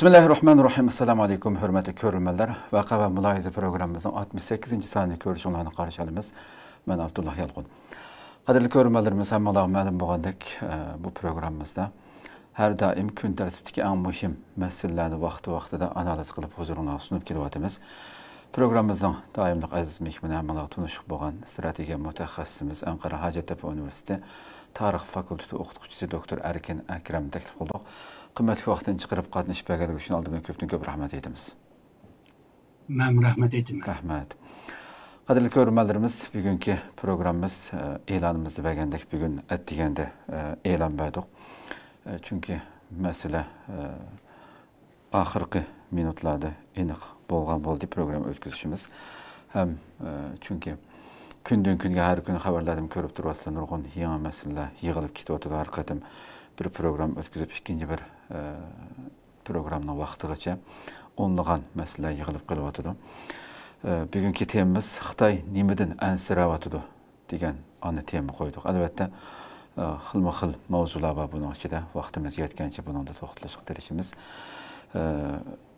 Bismillahirrahmanirrahim. Assalamu alaikum hürmetli körülmeler. Vaka ve Mülahize programımızın 68. saniye görüşünlerini karşı alımız. Ben Abdullah Yalğun. Kadirli körülmelerimiz hem Allah'a məlum boğandak bu programımızda her daim gün tertipteki en mühim meselelerini vakti analiz kılıp huzuruna sunup kilovatımız. Programımızdan daimlik aziz mehmine hem Allah'a tunuşuk boğan strateji mütehassisimiz Ankara Hacettepe Üniversitesi Tarih Fakültesi Okutukçusu Doktor Erkin Ekrem teklif olduk. Kıymetli vaxtını çıkarıp qatnışıp bəgəlik üçün aldığına köptün rahmet edimiz. Mən rahmet edim. Rahmet. Qadirli görürmələrimiz, bugünkü programımız elanımızda bəgəndək bugün etdigəndə elan bədik. Çünkü məsələ axırqı minutlarda eniq boldu program ötküzüşümüz. Hem çünkü gündən günə hər gün xəbərlərimi görüb durasılan nurgun yeni məsələ yığılıb kitib oturdu hər qadım. Bir program ötküzüp ikinci bir programla vaxtıqca onluğan məsələ yığılıb qılıvatıdı. Bugünkü temamiz Xitay nimidin ənsiravatıdı degen anı tema koyduk. Elbette xilma-xil mavzular var bunun içinde. Vaxtımız yetkence bunun da toxtlaşıq derişimiz.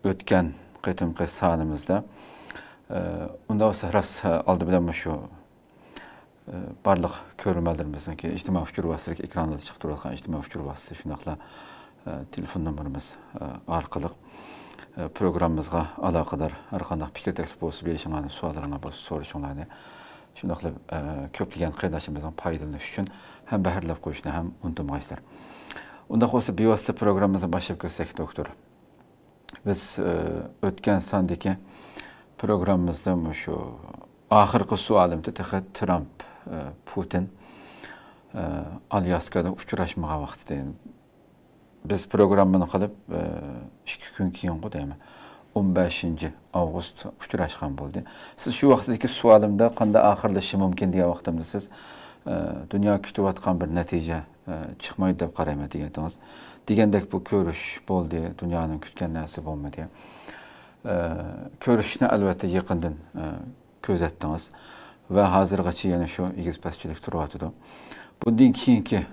Ötken qetimqi sanımızda onda olsa rast aldı bilen şu barlıq körülmələrimizin ki, ictimai fikir vasitəsi ekranda çıxıb durarkən ictimai fikir vasitəsi şunaqla telefon numarımız arqılıq programımızға alaqadar hər qandaq fikir təklif olsa belişinlərini, suallarına bolsa soruşunlarını şunaqla köpləyən qardaşımızın paydalanışı üçün həm bəhərləb qoyuşunu, həm unutmayızlar. Onda olsa bevasitə programımızı başlayıb göstərik doktor. Biz ötken sandaki programımızda şu axırqı sualımda Trump Putin Alyaska'da uçuraşmağa vaxtı deyin. Biz programını qılıb 2 gün keyin qo'ydaymi 15 avgust uçuraşqan bo'ldi. Siz şu vaxtdaki sualımda qanda axırlaşı mümkün deyə vaxtımda siz dünya kütüvatqan bir nəticə çıxmaydı deb qarayma degəndiniz. Degəndək bu görüş boldu, dünyanın kütken nəsi bolmadı. Görüşünü əlbəttə yaxından gözətdiniz. Ve hazırgacha yana şu igizpaschilik turyotidu. Bundan keyingi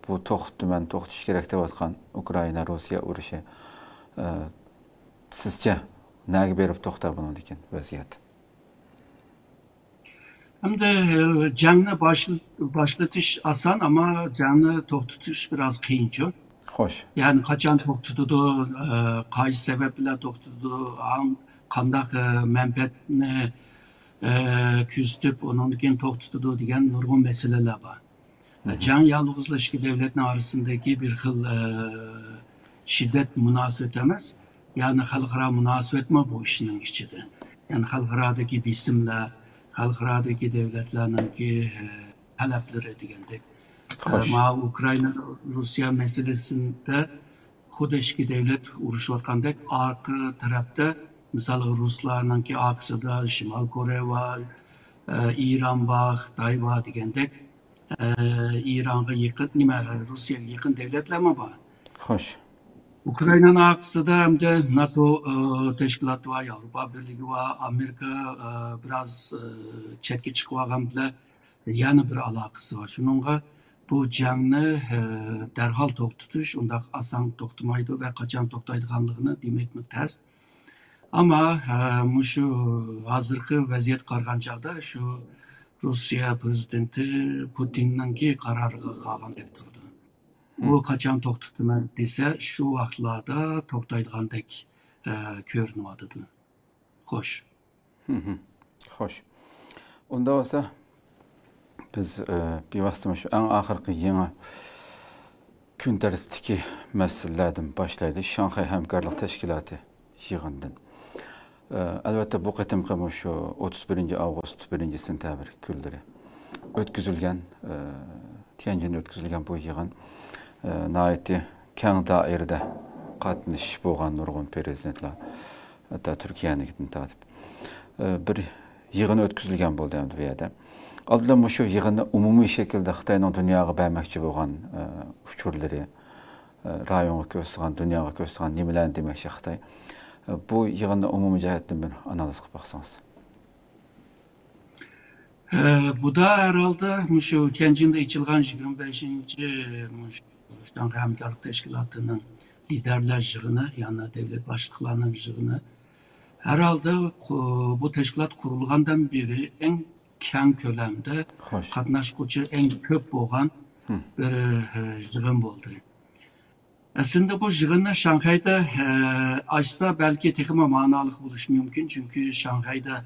bu to'xtaman to'xtatish kerak deyotgan Ukraina Rossiya urushi sizce nega berib to'xtab bundan keyin vaziyat? Hem de canlı başlatış asan ama canlı toxtatish biraz kıyınca. Hoş. Yani kaçan toxtatudu, qaysi sebepler toxtatudu, qandaq mənfəətini küstüp onun için toxtudu degan nurgun meseleler var. Can yalnızlaşık devletler arasındaki bir xil şiddet münasebet emas. Yani xalqara münasebet mi bu işinin içinde? Yani xalqaradaki bisimler, xalqaradaki devletlerin ki talepleri degandek. Ma Ukrayna Rusya meselesinde xudeşki devlet uruşayotgandek arka tarafta misal Ruslarning ki aksida Şimal Kore var, İran var, Xitoy var degandek İran'a yakın, Rusya'ya yakın devletler mi var? Hoş. Ukrayna'nın aksida hem de NATO teşkilatı var, Avrupa Birliği var, Amerika biraz çetki çıkıvagan bile yani bir alakası var. Şununla bu canlı derhal toxtutish, unda asan toxtamaydı ve kaçan toxtaydiganligini demek mi tez. Ama şu hazırki vaziyet qarğan çağda şu Rusya prezidenti Putin'nin ki kararı qalğan deb turdu. Bu kaçan toxtutman dese şu vaxtlarda toxtaydigandek görünüyordu. Xoş. Xoş. Onda olsa biz bevasitə şu en axırqı yeni gün tərtibdəki məsələlərdən başlaydı. Şanxay Həmkarlıq Təşkilatı yığınından. Elbette bu qetimqi şu 31 avgust 1 sentabr günləri ötküzülgən Tianjin'de ötküzülgən bu yığın nəhayətdə keng dairədə qatnışıb bolğan nurgun prezidentlər hatta Türkiye'nin tatip bir yığın ötküzülgən boldu hem de bu yerdə. Aldılar şu yığında umumi şekilde Xitayning dunyoga bərməkçi bolğan uçurları rayonga göstərən, dunyoga göstərən nimələrni deməkçi Xitay. Bu yığında umumi cəhətdən bir analiz qılıb baxsanız. Bu da herhalde şu Tianjin'de içilgan 25. Şanghay Hamkarlık Teşkilatı'nın liderler yığını, yani devlet başlıklarının yığını. Herhalde bu teşkilat kurulgandan beri en keng kölemde Hoş. katnaşkıcı en köp olan bir yığın oldu. Aslında bu yığını Şanghay'da açsa belki tekime manalık buluş mümkün. Çünkü Şanghay'da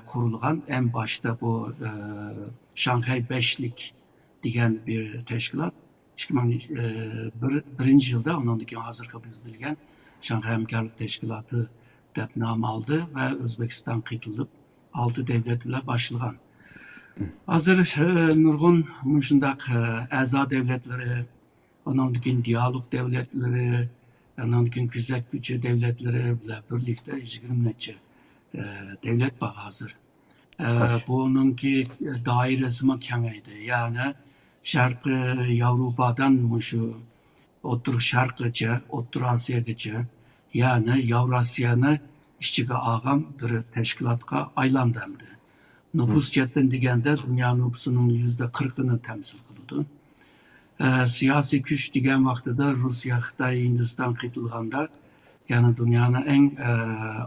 kurulgan en başta bu Şanghay Beşlik diyen bir teşkilat. 2001 yılda onundaki hazırki biz bilgen Şanghay Hemkarlık Teşkilatı dep nam aldı ve Özbekistan kıytılıp 6 devletler başlayan. Hazır nurgun muşundak aza devletleri, onundaki diyalog devletleri, onundaki küzek gücü devletleri ile birlikte 20 neçe devlet var hazır. Bununki dairesi mi kengeydi. Yani Şarkı Avrupa'dan muşu Otur Şarkıcı, Otur Asya'gıcı, yani Yavrasya'nı işçiga ağam bir teşkilatka aylandamdı. Nüfus cetten digende dünya nüfusunun %40'ını temsil kıldı. Siyasi güç digen vaxtıda Rusya, Xitay, Hindistan kıytılganda yani dünyanın en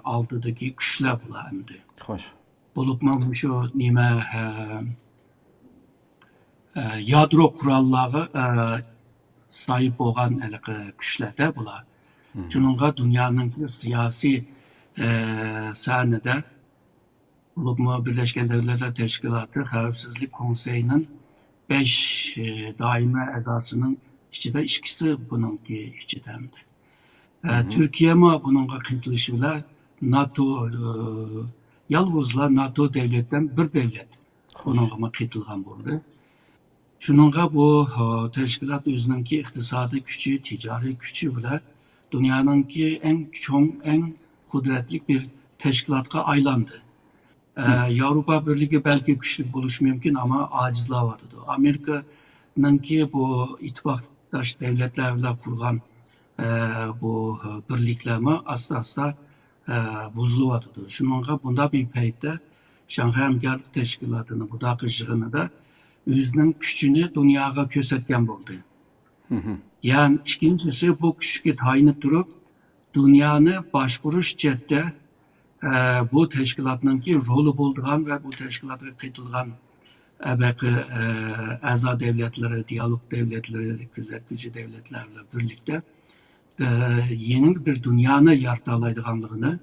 altıdaki güçler bulamdı. Hoş. Bulup mu şu nime yadro kuralları sahip olan güçlerde bula. Şununla dünyanın siyasi sahnede bulup mu Birleşken Devletler Teşkilatı Xavfsizlik Konseyi'nin 5 daimi ezasının içinde ikisi bununki içindemdi. Türkiye mi bununla kıytılışıyla NATO yalnızla NATO devletten bir devlet bununla kıytılgan buldu. Şununla bu teşkilat özününki iktisadi gücü, ticari gücü bile dünyanınki en çok, en kudretli bir teşkilatka aylandı. Avrupa Birliği belki güçlü buluş mümkün ama acizler vardı. Amerika'nınki bu ittifaktaş devletlerle kurulan bu birliklerimi asla buzuluvardı. Şununla bunda bir peyde Şanghay Hemkarlık Teşkilatı'nın bu dakika yığını da özünün gücünü dünyaya kösetken oldu. Yani ikincisi bu güçke tayinip durup dünyanı başvuruş cette bu teşkilatınki rolü bulduğun ve bu teşkilatı kıytılgan aza devletleri, diyalog devletleri, gözetleyici devletlerle birlikte yeni bir dünyanı yaratalaydıganlığını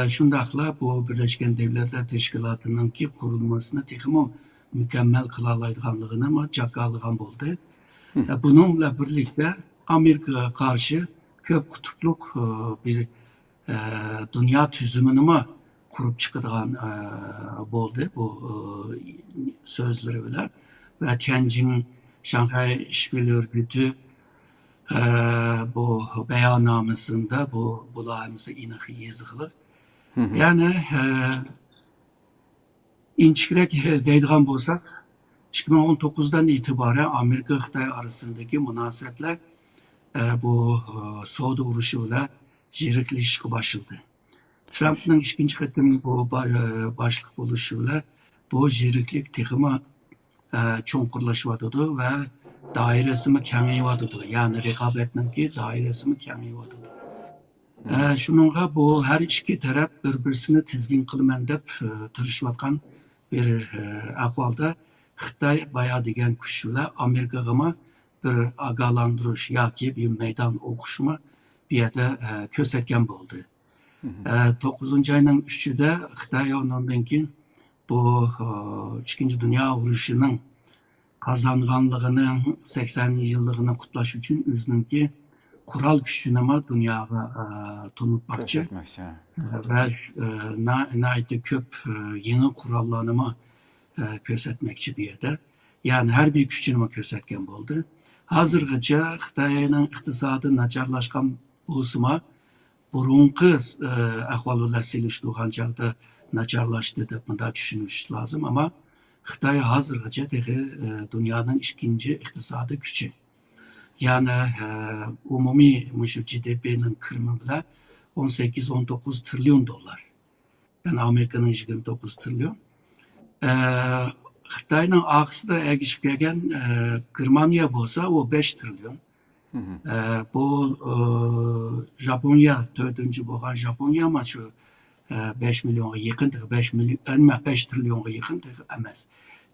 şundakla bu Birleşken Devletler Teşkilatı'nınki kurulmasını tekimo mükemmel kılalaydıganlığını ama çakalıgan oldu. Bununla birlikte Amerika'ya karşı köp kutupluk bir dünya tüzümünü mü kurup çıkıdığan oldu bu sözleri bile. Ve Tianjin Şanghay İşbirliği Örgütü bu beyannamesinde bu bulayımızı inakı yazılı. Yani inçkirek deydiğen bolsak 2019'dan itibaren Amerika-Xitay arasındaki münasebetler bu Soğudu vuruşuyla jirikleşik başladı. Trump'ın ikinci kıtım bu başlık buluşuyla bu jiriklik tekimi çonkurlaşıvadıdı ve dairesini kemiyivadıdı. Yani rekabetinki dairesini kemiyivadıdı. Şununla bu her iki taraf birbirini tizgin kılmen dep tırışıvatkan bir ahvalda Xitay bayağı degen güçle Amerika'ma bir agalandırış ya ki bir meydan okuşma bir yerde kösetken oldu. 9. ayının 3'ü Xitay ondan ki bu 2. Dünya Vuruşu'nun kazanganlığını 80. yıllığını kutlaş için özününki kural güçünü ama dünyaya tanıtmakçı ve naiti köp yeni kurallarını kösetmekçi bir yerde. Yani her bir güçünü kösetken oldu. Hazırgıca Xitay'ın iktisadı naçarlaşkan olsuma burunqı ahvalılar siliştiğin çağda naçarlaştı da bunda düşünmüş lazım ama Xitay hazırgıca dünyanın ikinci iktisadı gücü. Yani umumi GDP'nin kırımı bile 18-19 trilyon dolar. Yani Amerika'nın 29 trilyon. Xitay'ın aksıda ergişip gelgen Germaniya olsa o 5 trilyon. Bu Japonya 4-cü bolğan Japonya ama şu 5 milyonga yakındır, 5 milyon, 5 trilyonga yakındır emas.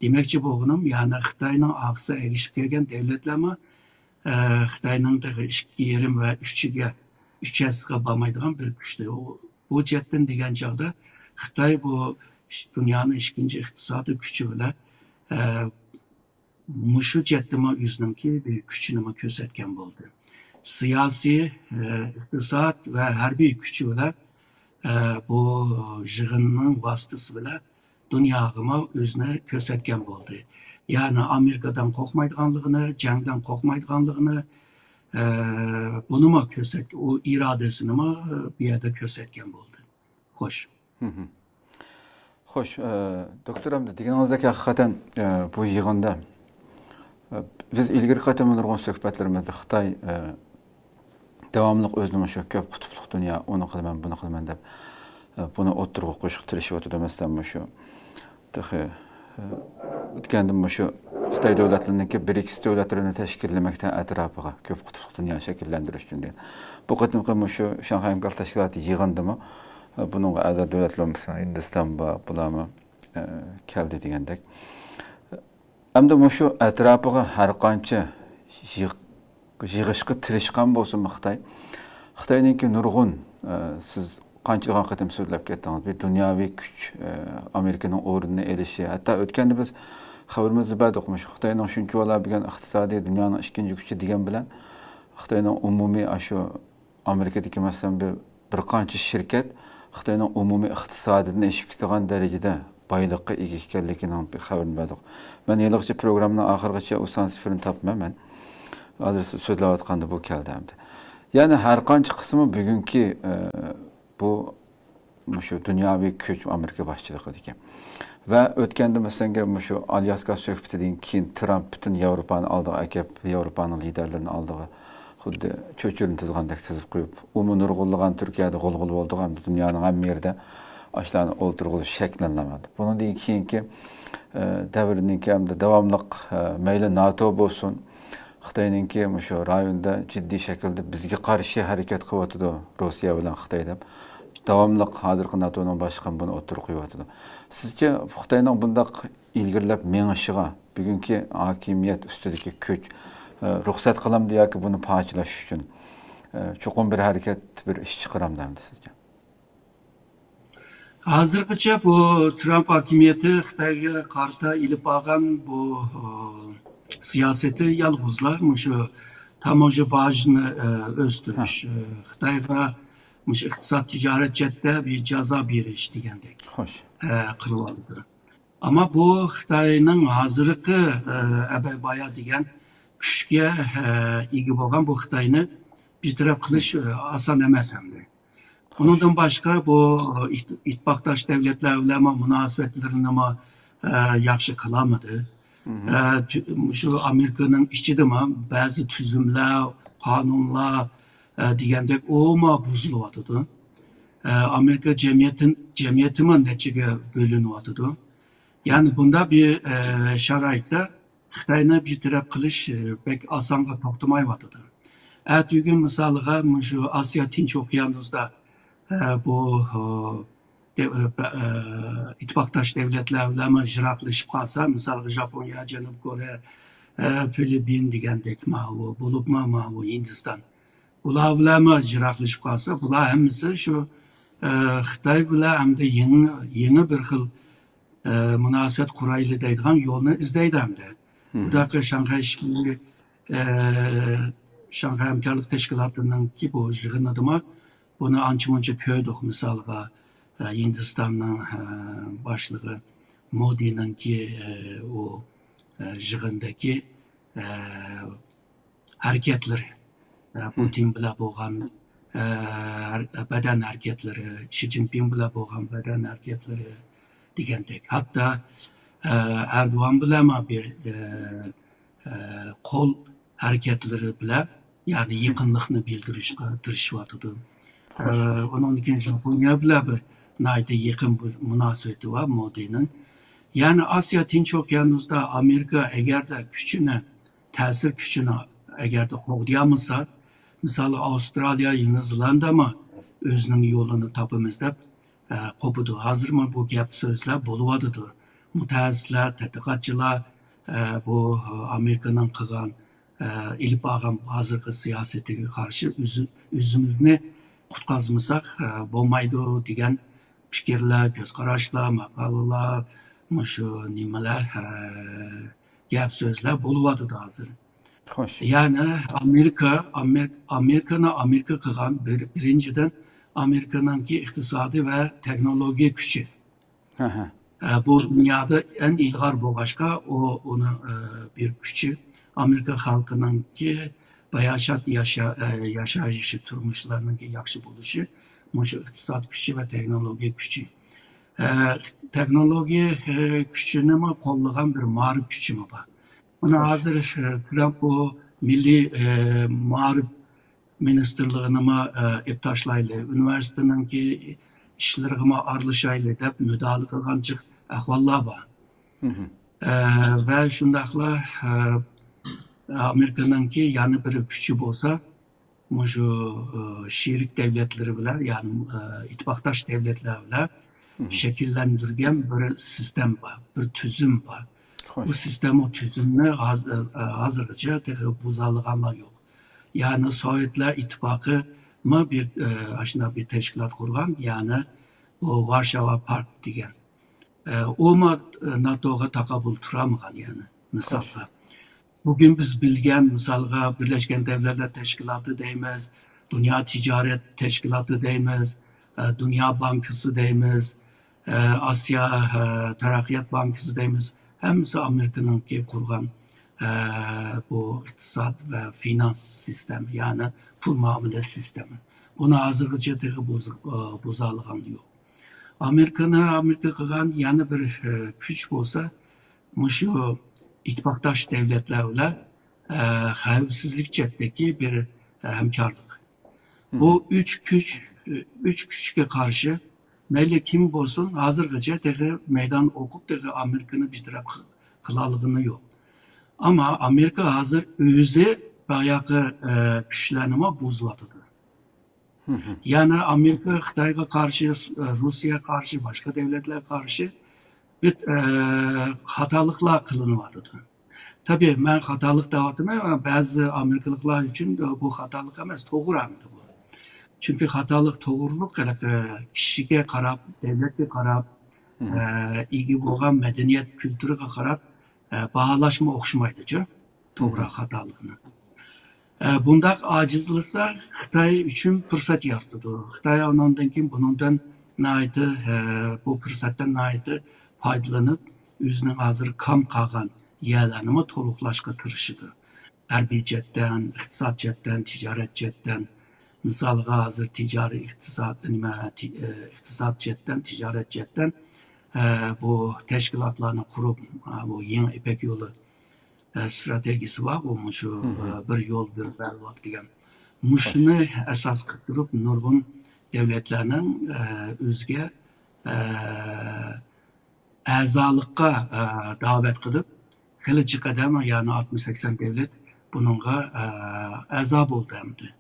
Demekçi boğunum, yani Xitayning ağzı erişip gelgen devletler mi, Xitayning 2,5 ve 3'e barmaydigan bir güçtür. Bu cetten degan chog'da Xitoy bu dunyoning ikkinchi iqtisodiy kuchi bilan mushu chetdimi o'ziniki bir kuchini ko'rsatgan bo'ldi. Siyosiy, iqtisod va harbiy kuchi bilan bu yig'inning vasitasi bilan dunyoga o'zini ko'rsatgan bo'ldi. Ya'ni Amerikadan qo'rqmaydiganligini, jangdan qo'rqmaydiganligini bunu mu o iradesini mi bir yerde kösetken buldu. Hoş. Hoş. Doktor Hamdi, deganingizda hakikaten bu yig'inda biz ilgari qatam nurg'un suhbatlarimizda Xitoy davomli o'zini shu ko'p qutbli dunyo, uni qilaman, buni qilaman deb buni o'ttirib qo'yishga tirishib o'tmasdan shu o'tgandim shu Xitoy davlatlarininki BRICS davlatlarini tashkillamakdan atrofiga ko'p qutbli dunyo shakllantirish uchun degan. Bu qatimqi shu Shanxay hamkorlik tashkiloti yig'indimi? Buningga a'zo davlatlar misalni Hindiston va bularmi keldi degandek. Hamda shu atrofiga har qancha yig'ishga tirishgan bo'lsin Xitoy. Xitoyninki nurg'un siz qancha qatim so'zlab ketdingiz. Bir dunyoviy kuch Amerikaning o'rnini elishi, hatto o'tganda biz xabarimizda bad o'qimish Xitoyning shuncha bo'la bilgan iqtisodiy dunyoning ikkinchi kuchi degan bilan Xitoyning umumiy shu Amerikadagi masalan bir qancha shirkat Xitoyning umumiy iqtisodidan eshib ketgan darajada boyliqqa ega ekanligining bir xabarini berdik. Men yilqicha programning oxirigacha u sansifirini topmayman. Hozir siz so'zlayotganda bu keldi hamda. Ya'ni har qancha qismi bugungi bu shu dunyoviy kuch Amerika boshchiligida ekan. Va o'tganda masalan shu Alyaska suhbatidan keyin Trump butun Yevropani oldiga akab, Yevropaning liderlarini oldiga xuddi cho'chirni tizgandek tizib qo'yib, nurg'unlagan Turkiyada g'ulg'ul bo'ldi ham dunyoning hamma yerida ashlarni o'ltirg'ish shakllanmadi. Bundan keyingi davrninki hamda davomli mayli NATO bo'lsin, Xitoyninki shu rayonda jiddiy shaklda bizga qarshi harakat qilyotdi Rossiya bilan Xitoy deb. Davomli hozirgi NATOning boshqa buni o'tirib qo'yotdi. Sizcha Xitoyning bundaq ilgirlab mengishiga bugungi hokimiyat ustidagi kuch ruxsat qilamdi yoki buni parchalash uchun cho'qim bir harakat, bir ish chiqaramdi sizcha? Hozirgacha bu Trump hokimiyati Xitoyga qarta ilib olgan bu siyosati yolg'izlar shu tamoja bajini o'stirish, Xitoyga iqtisod tijorat chetda bir jazo berish degandek qilyapti. Ama bu Xitoyning hozirgi abay degan kuchga ega bo'lgan bu Xitoyni bartaraf qilish oson emas hamda. Bundan başka bu ittifaqdosh davlatlar bilan munosabatlarini yaxshi qilamadı. Şu Amerika'nın ichidami ba'zi tuzumlar, qonunlar degandek o'ma buzilyapti. Amerika jamiyatimi nechaga bo'linyapti. Yani bunda bir sharoitda Xitoyni bartaraf qilish pek osonga to'xtamayapti. Bugun misoliga shu Osiyo Tinch okeanida bu ittifaqdosh davlatlar bilan jiroqlashib qolsa, misol Japoniya, Janubiy Koreya, Filippin degandek bo'libmi, bu Hindiston. Ular bilan jiroqlashib qolsa, bular hammasi shu Xitoy bilan hamda yangi bir xil munosabat qurayli deydigan yo'lni izlaydi hamda. Bunaqa Shanxay hamkorlik tashkilotininki bu yig'inidami bunu ancha-muncha ko'rdik. Misolga Hindistonning boshlig'i Modininki o yig'indagi harakatlari, Putin bilan bo'lgan badan harakatlari, Xi Jinping bilan bo'lgan badan harakatlari degandek. Hatto Erdo'g'an bilan bir qo'l harakatlari bilan, ya'ni yaqinlikni bildirishga tirishyapti. Onun için Japonya bilan bir nayda yaqin bir munosabati var Modi'nin. Yani Asya Tinch okeanida Amerika agarda kuchini, ta'sir kuchini eğer de qoğdayamasa, misali Avstraliya, Yeni Zelanda mı özünün yolunu tapımız deb qopudu. Hazır mı bu gap sözler buluvadıdır. Mütehassisler, tədqiqatçılar bu Amerika'nın qılğan ilip ağam hazırkı siyasetiga karşı özümüzni qutqazmasak bo'lmaydi degan fikrlar, göz qarashlar, maqolalar, shu nimalar gap so'zlar bo'lyapti hozir. Xo'sh. Yani Amerika qilgan birinchidan Amerika'nınki iqtisodiy ve teknoloji gücü. Bu dünyada en ilgar bo'lg'achqa onu bir gücü. Amerika xalqınınki bayashat yaşayışı, turmuşlarınınki yaxshi bo'lişi, shu iqtisod gücü ve teknoloji gücü. Teknoloji gücünü qo'llagan bir ma'rif gücü var. Buna hazır Trump bu Milli Ma'rif Ministerliğini iptaşlaylı, üniversiteninki işlerine aralışaylı deb müdahale qilganchiq ahvollar bor. Ve shundaqla Amerika'nınki yani bir gücü bo'lsa, şu şerik devletleri bilan, yani ittifaqdosh devletler bilan şekillendirgen bir sistem var, bir tüzüm var. Bu sistem, o tüzümni hazırlıca buzalığanlar yok. Yani Sovyetler İttifakı mı bir teşkilat kurgan, yani o Varşava Part degan. O mu NATO'ga takabül turamıgan yani misalga. Bugün biz bilgen misalga Birleşken Devletler Teşkilatı deymiz, Dünya Ticaret Teşkilatı deymiz, Dünya Bankası deymiz, Asya Terakkiyat Bankası deymiz. Hemsi Amerika'nın ki kurgan bu iktisat ve finans sistemi, yani pul muamele sistemi. Buna hazırlıca bozalığan yok. Amerika kılgan yani bir güç olsa, şu ittifakdaş devletlerle xavfsizlik cetteki bir hemkarlık. Bu üç güçke karşı neyle kim olsun hazırlıca meydan okup Amerika'nın bir taraf kılalığını yok. Ama Amerika hazır özü bayağı güçlenme bozuladıdır. Yani Amerika Xitayga karşı, Rusya'ya karşı, başka devletler karşı bir hatalıklar kılınıvardı. Tabii ben hatalık dağıtım ama bazı Amerikalıklar için bu hatalık emas, doğru andı bu. Çünkü hatalık, doğruluk kişiye karab, devletke karab, ilgi boğan medeniyet, kültürü karab bağlaşma okşumaydıcı, doğru hatalığını. Bundak acizlisa Xitay üçün fırsat yaratıdı. Xitay ondan kim bundan bu fırsattan naiti faydalanıp özünün hazır kam qalğan yerlerini toluqlaşqa tırışıdı. Hərbi cətdən, iqtisad cətdən, ticaret cətdən, misalga hazır ticari iqtisad cətdən, ticaret cətdən bu teşkilatlarını kurup bu yeni İpek yolu stratejisi var, bu bir yol bir bervak degan. Muşunu esas kıtırıp nurgun devletlerinin özge azalıkka davet kılıp helici kadem, yani 60-80 devlet bununla azab oldu emdi.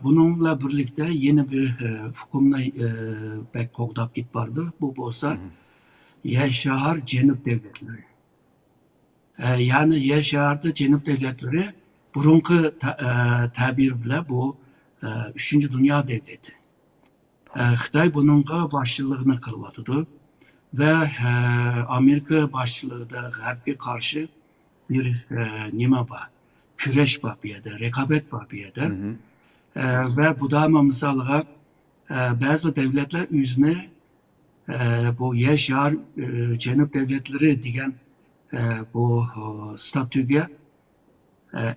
Bununla birlikte yeni bir hukumla pek koğdap git vardı. Bu olsa Yaşar Cenub devletleri. Yani Yaşar'da Cenub devletleri burunki tabir bile bu 3. Dünya devleti. Xitay bununla başçılığını kılvatıdı. Ve Amerika başçılığı da G'arbga karşı bir nime var. Küreş var bir yerde, rekabet var bir yerde. Ve bu da ama misalga bazı devletler özüne bu Yaşar Cenub devletleri degan bu statüge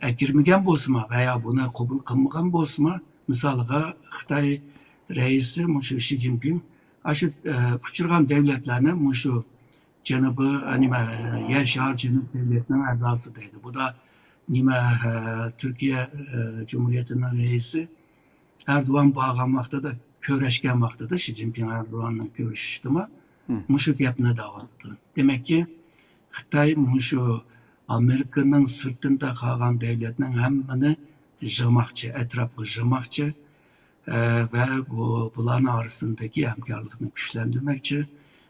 ekirmegen bolsa veya buna kabul kılmagan bolsa, misalga Xitay reisi Xi Jinping aşı uçurgan devletlerine şu Cenab-ı Yaşar Cenub devletinin azasıdaydı. Bu da Türkiye Cumhuriyeti'nin reisi Erdoğan bağlanmakta da köreşken vakti da Xi Jinping Erdoğan'la görüştü mü? Muşuk yapına davattı. Demek ki Xitay şu Amerika'nın sırtında kalan devletinin hemmini yığmakçı, etrafı yığmakçı ve buların arasındaki hemkarlığını güçlendirmekçi,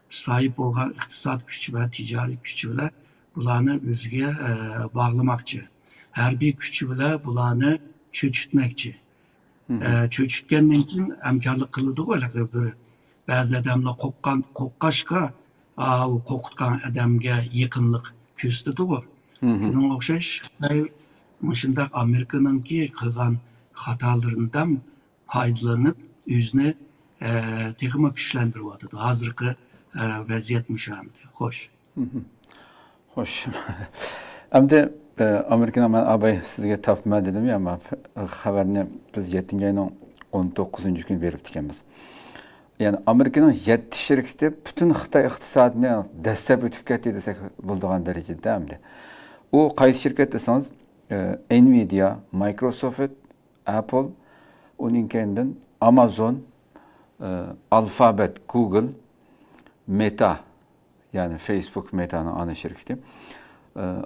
sahip olan iktisat gücü ve ticari gücü bile bularını özüge bağlamakçı. Her bir gücü bile bularını çöçütmekçi. Çöçütkenden keyin hemkarlık kılıdı öyle bir. Bazı adamlar qoqqashqa, o qo'rqitgan adamga yaqinlik ko'rsatdi bu. Shunga o'xshash shundoq Amerikaningki qilgan xatolaridan foydalanib o'zini texmi kuchlantiryapti. Hozirgi vaziyat mushamdi. Xo'sh. Xo'sh. Endi Amerikaning men abay sizga topma dedim ya, ama xabarni biz 7-oyning 19-kuni berib ekanmiz. Yani Amerika'nın 7 şirketi bütün Xitay iqtisadını dastlab o'tib ketdi desak bo'ladigan darajada hamda. O qaysi şirket deseniz Nvidia, Microsoft, Apple, onun kendinden Amazon, Alphabet, Google, Meta, yani Facebook Meta'nın ana şirketi.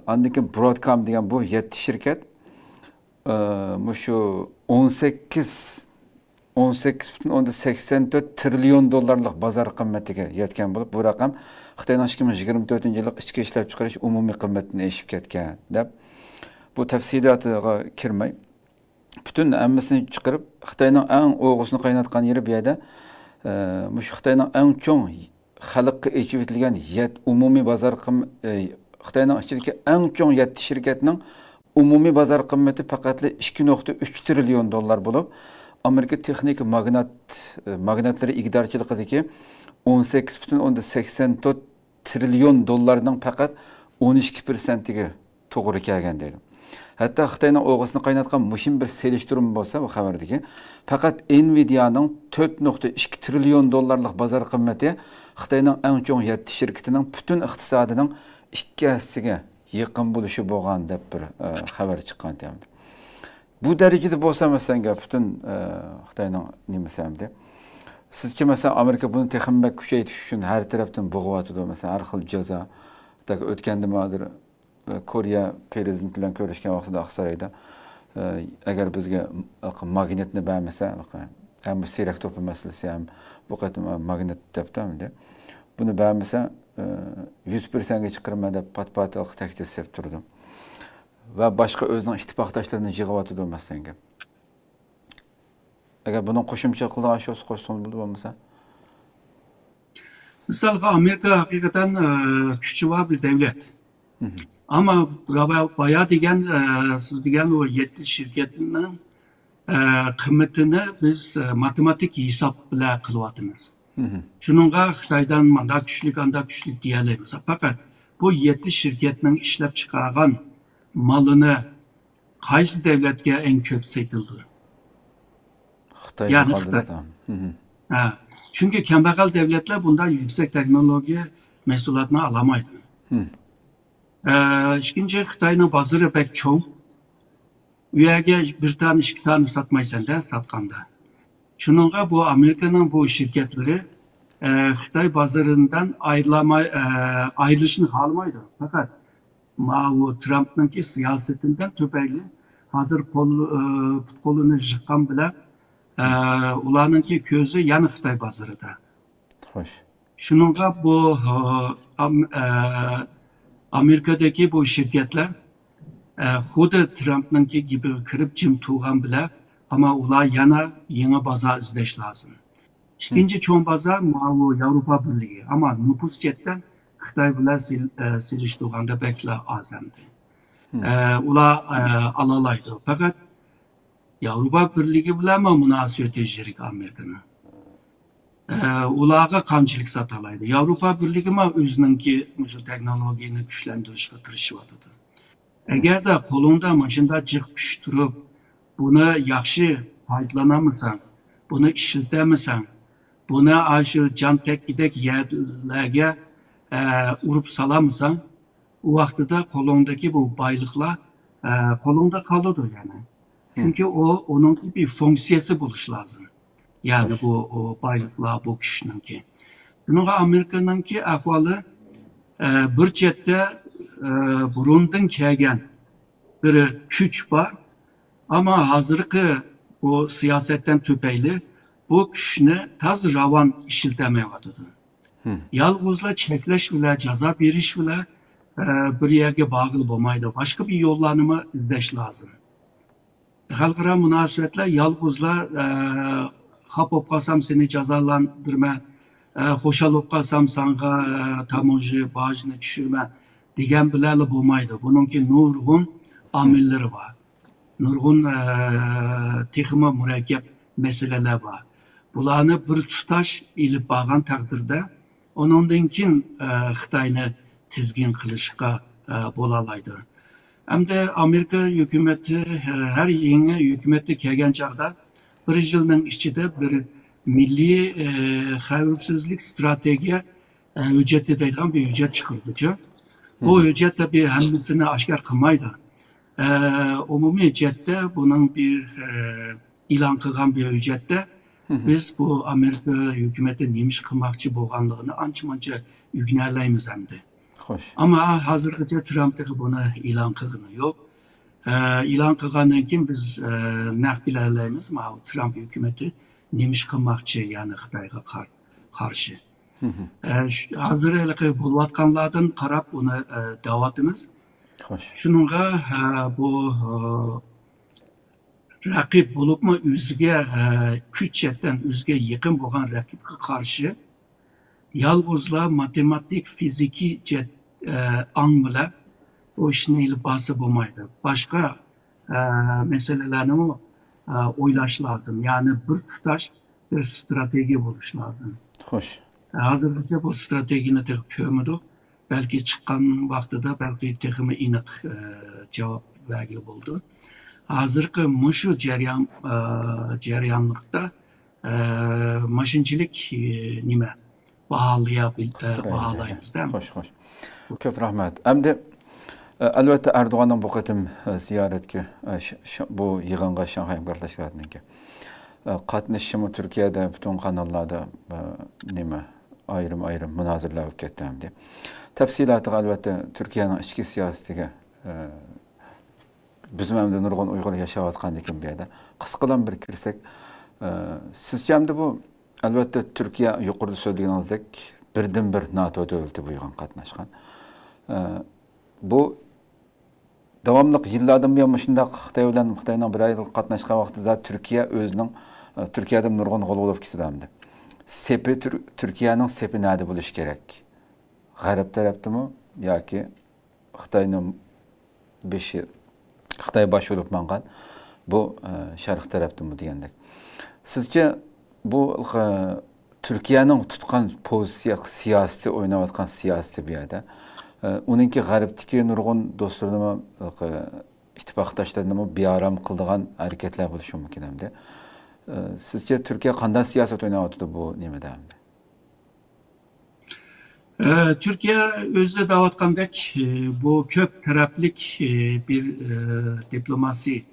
Andaki Broadcom degan bu 7 şirket şu 18,84 trilyon dolarlık bazar kıymetiga yetken bulup, bu rakam Xitayning 2024-yillik ichki ishlab chiqarish umumiy qiymatini eshib ketgan deb, bu tafsilotiga kirmay bütün hammasini chiqarib Xitayning eng o'g'isini qaynatgan yeri bu yerda Xitayning eng cho'ng xalqqa echib etilgan umumiy bozor Xitayning ichidagi eng cho'ng 7 shirkatning umumiy bozor qiymati faqat 2,3 trilyon dollar bo'lib, Amerika texnik magnatlari igdorchiligidagi 18,84 trilyon dollarning faqat 12%iga to'g'ri kelgan deydi. Hatta Xitoyning o'g'isini qaynatgan mushin bir selishtirim bo'lsa, bu xabardagi faqat Nvidia'ning 4,2 trilyon dollarlik bozor qiymati Xitoyning eng cho'ng 7 shirkatining butun iqtisodining 2-siga yaqin bo'lishi bo'lgan deb bir xabar chiqqan ekan. Bu derecede bolsa mesela bütün Xitayning nimasi hamda. Sizce mesela Amerika bunu texminlik kuchaytirish uchun her tarafdan bo'g'yapti, mesela har xil jazo. O'tganda madir Koreya prezidenti bilan ko'rishgan vaqtida Aqsaroyda agar bizga magnitni bermasa, ham bu siyrak to'pi masalasi ham bu qatim magnit debdi. Buni bermasa 100%ga chiqarma deb pat-patliq taklif qilib turdim. Ve başka özünün ittifaqdaşlarını yığıvatı dönmezsen ki. Eğer bunun qo'shimcha qilgan aşağısı qo'shsin bo'ldi bo'lmasa. Misal Amerika hakikaten küçük bir devlet. Ama bayağı degan, siz degan o 7 şirketinin kıymetini biz matematik hesap bilan qilyapmiz. Shuningga Xitoydan manda kuchlik deyolmaymiz. Fakat bu 7 şirketning ishlab chiqargan malını qaysi devletke en köp setildi? Xitay. Yani Xitay. Çünkü kembag'al devletler bundan yüksek teknoloji mahsulotini alamaydı. İkinci Xitayning bozori pek cho'ng. U yerga bir tane, 2 tane satmaysan da satganda. Shuningga bu Amerikaning bu şirketleri Xitay bozoridan ayrılışını xolamaydi. Fakat bu Trump'nınki siyasetinden tüpeyli hazır kolunu yıkan bile ulanınki közü yanı Xitay bazarıda. Hoş. Şununla bu Amerika'daki bu şirketler hudu Trump'nınki gibi kırıp cim tuğan bile ama ular yana yeni bazar izleş lazım. İkinci çoğun bazar bu Avrupa Birliği ama nüfus cetten Xitay bilan silishtirganda bekle azamdi. Ular alalaydı. Fakat Avrupa Birliği bilan münasebet tejrik Amerika'nın. Ularga kamchilik satalaydı. Avrupa Birliği ma özününki şu teknolojini güçlendirishga tirishyapti. Agar da qo'lingda mashunda jiq kuch turib, buni yaxshi foydalanamisan, buni ishlatamisan, buni shu jon tekkidek yerlarga urib salamsan, o vaqtida qo'lingdagi bu boyliqlar qo'lingda qoladi yani. Çünkü onun bir fonksiyasi bo'lishi lazım. Yani bu boyliqlar, bu kuchninki. Bunga Amerikaningki ahvoli bir chetda burundan kelgan bir kuch bor, ama hozirgi bu siyosetdan tüpeyli bu kuchni taz ravon ishiltamayotdi. Yalg'izla cheklash bilan jazo berish bilan bir yerga bog'liq bo'lmaydi. Boshqa bir yo'llanma izlash lozim. Xalqaro munosabatlar yalg'izla xafa bo'lib qolsam seni jazolandirman, xo'shal bo'lib qolsam senga tamoji bojni tushirma degan bilan bo'lmaydi. Buningki nurg'un omillari bor. Nurg'un texnik murakkab masalalar bor. Bularni bir tutash ilib borgan taqdirda onundan keyin Xitoyni tizgin qilishga bo'lalaydi. Hamda Amerika hukumati har yangi hukumatga kelgan chog'da bir yilning ichida bir milliy xavfsizlik strategiya hujjati deydigan bir hujjat chiqardi. Bu hujjat tabii hammasini oshkor qilmaydi. Umumiy hujjatda buning bir e'lon qilgan bir hujjatda biz bu Amerika hukumati nima ish qilmoqchi bo'lganligini ancha-muncha o'rganaymiz hamda. Xo'sh. Ama hozirgacha Trump buni e'lon qilgani yo'q. E'lon qilgandan keyin biz naq bilalaymiz, Trump hukumati nima ish qilmoqchi, ya'ni Xitoyga qarshi. Hozir bo'layotganlardan qarab uni davatimiz. Xo'sh. Shuningga bu raqib bo'libmi o'ziga kuchdan o'ziga yaqin bo'lgan raqibga qarshi yalg'izla matematik, fiziki ang bilan bu ishni ilib borsa bo'lmaydi. Boshqa masalalarni o'ylash lozim. Ya'ni bir tutash bir strategiya bo'lishi lozim. Xo'sh. Hozirgacha bu strategiyani ko'rmadik. Balki chiqqan vaqtida balki texmi aniq javob bergili bo'ldi. Hozirgi mushu jarayonlikda mashinchilik nima baholaymiz-da. Xo'sh, xo'sh. Ko'p rahmat. Endi albatta Erdo'g'anning bu qatim ziyoratga bu yig'inga Shanxay hamkorlashgandan qatnashishimi Turkiyada butun kanallarda nima ayrim munozaralar bo'lib ketdi hamda. Tafsilotga albatta Turkiyaning ichki siyosatiga bizim hem de nurg'un Uyg'ur yashayotgan ekan bu yerda. Qisqadan bir kirsak, sizcha hamda bu albatta Turkiya yuqorida so'zlaganingizdak birdan bir NATO davlati bu yig'in qatnashgan. Bu davomli yillardan buyon shunday Xitoyning bir aylik qatnashgan vaqtida Turkiya o'zining Turkiyada nurg'un g'ol bo'lib ketdi. Sepi Turkiyaning sepi nada bo'lishi kerak? G'arb tarafdami yoki Xitoyning beshi Xitoy bosh bo'lib mangan bu sharq tarafdami degandek. Sizcha bu Turkiyaning tutgan pozitsiya siyosati o'ynayotgan siyosati bu yerda uningki g'arbdagi nurg'un do'stlarni ittifoqdoshlarini bearam qildigan harakatlar bo'lishi mumkin hamda. Sizcha Turkiya qanday siyosat o'ynayotdi bu nimada hamda? Türkiye özde davatkandak bu köp taraflik bir diplomasi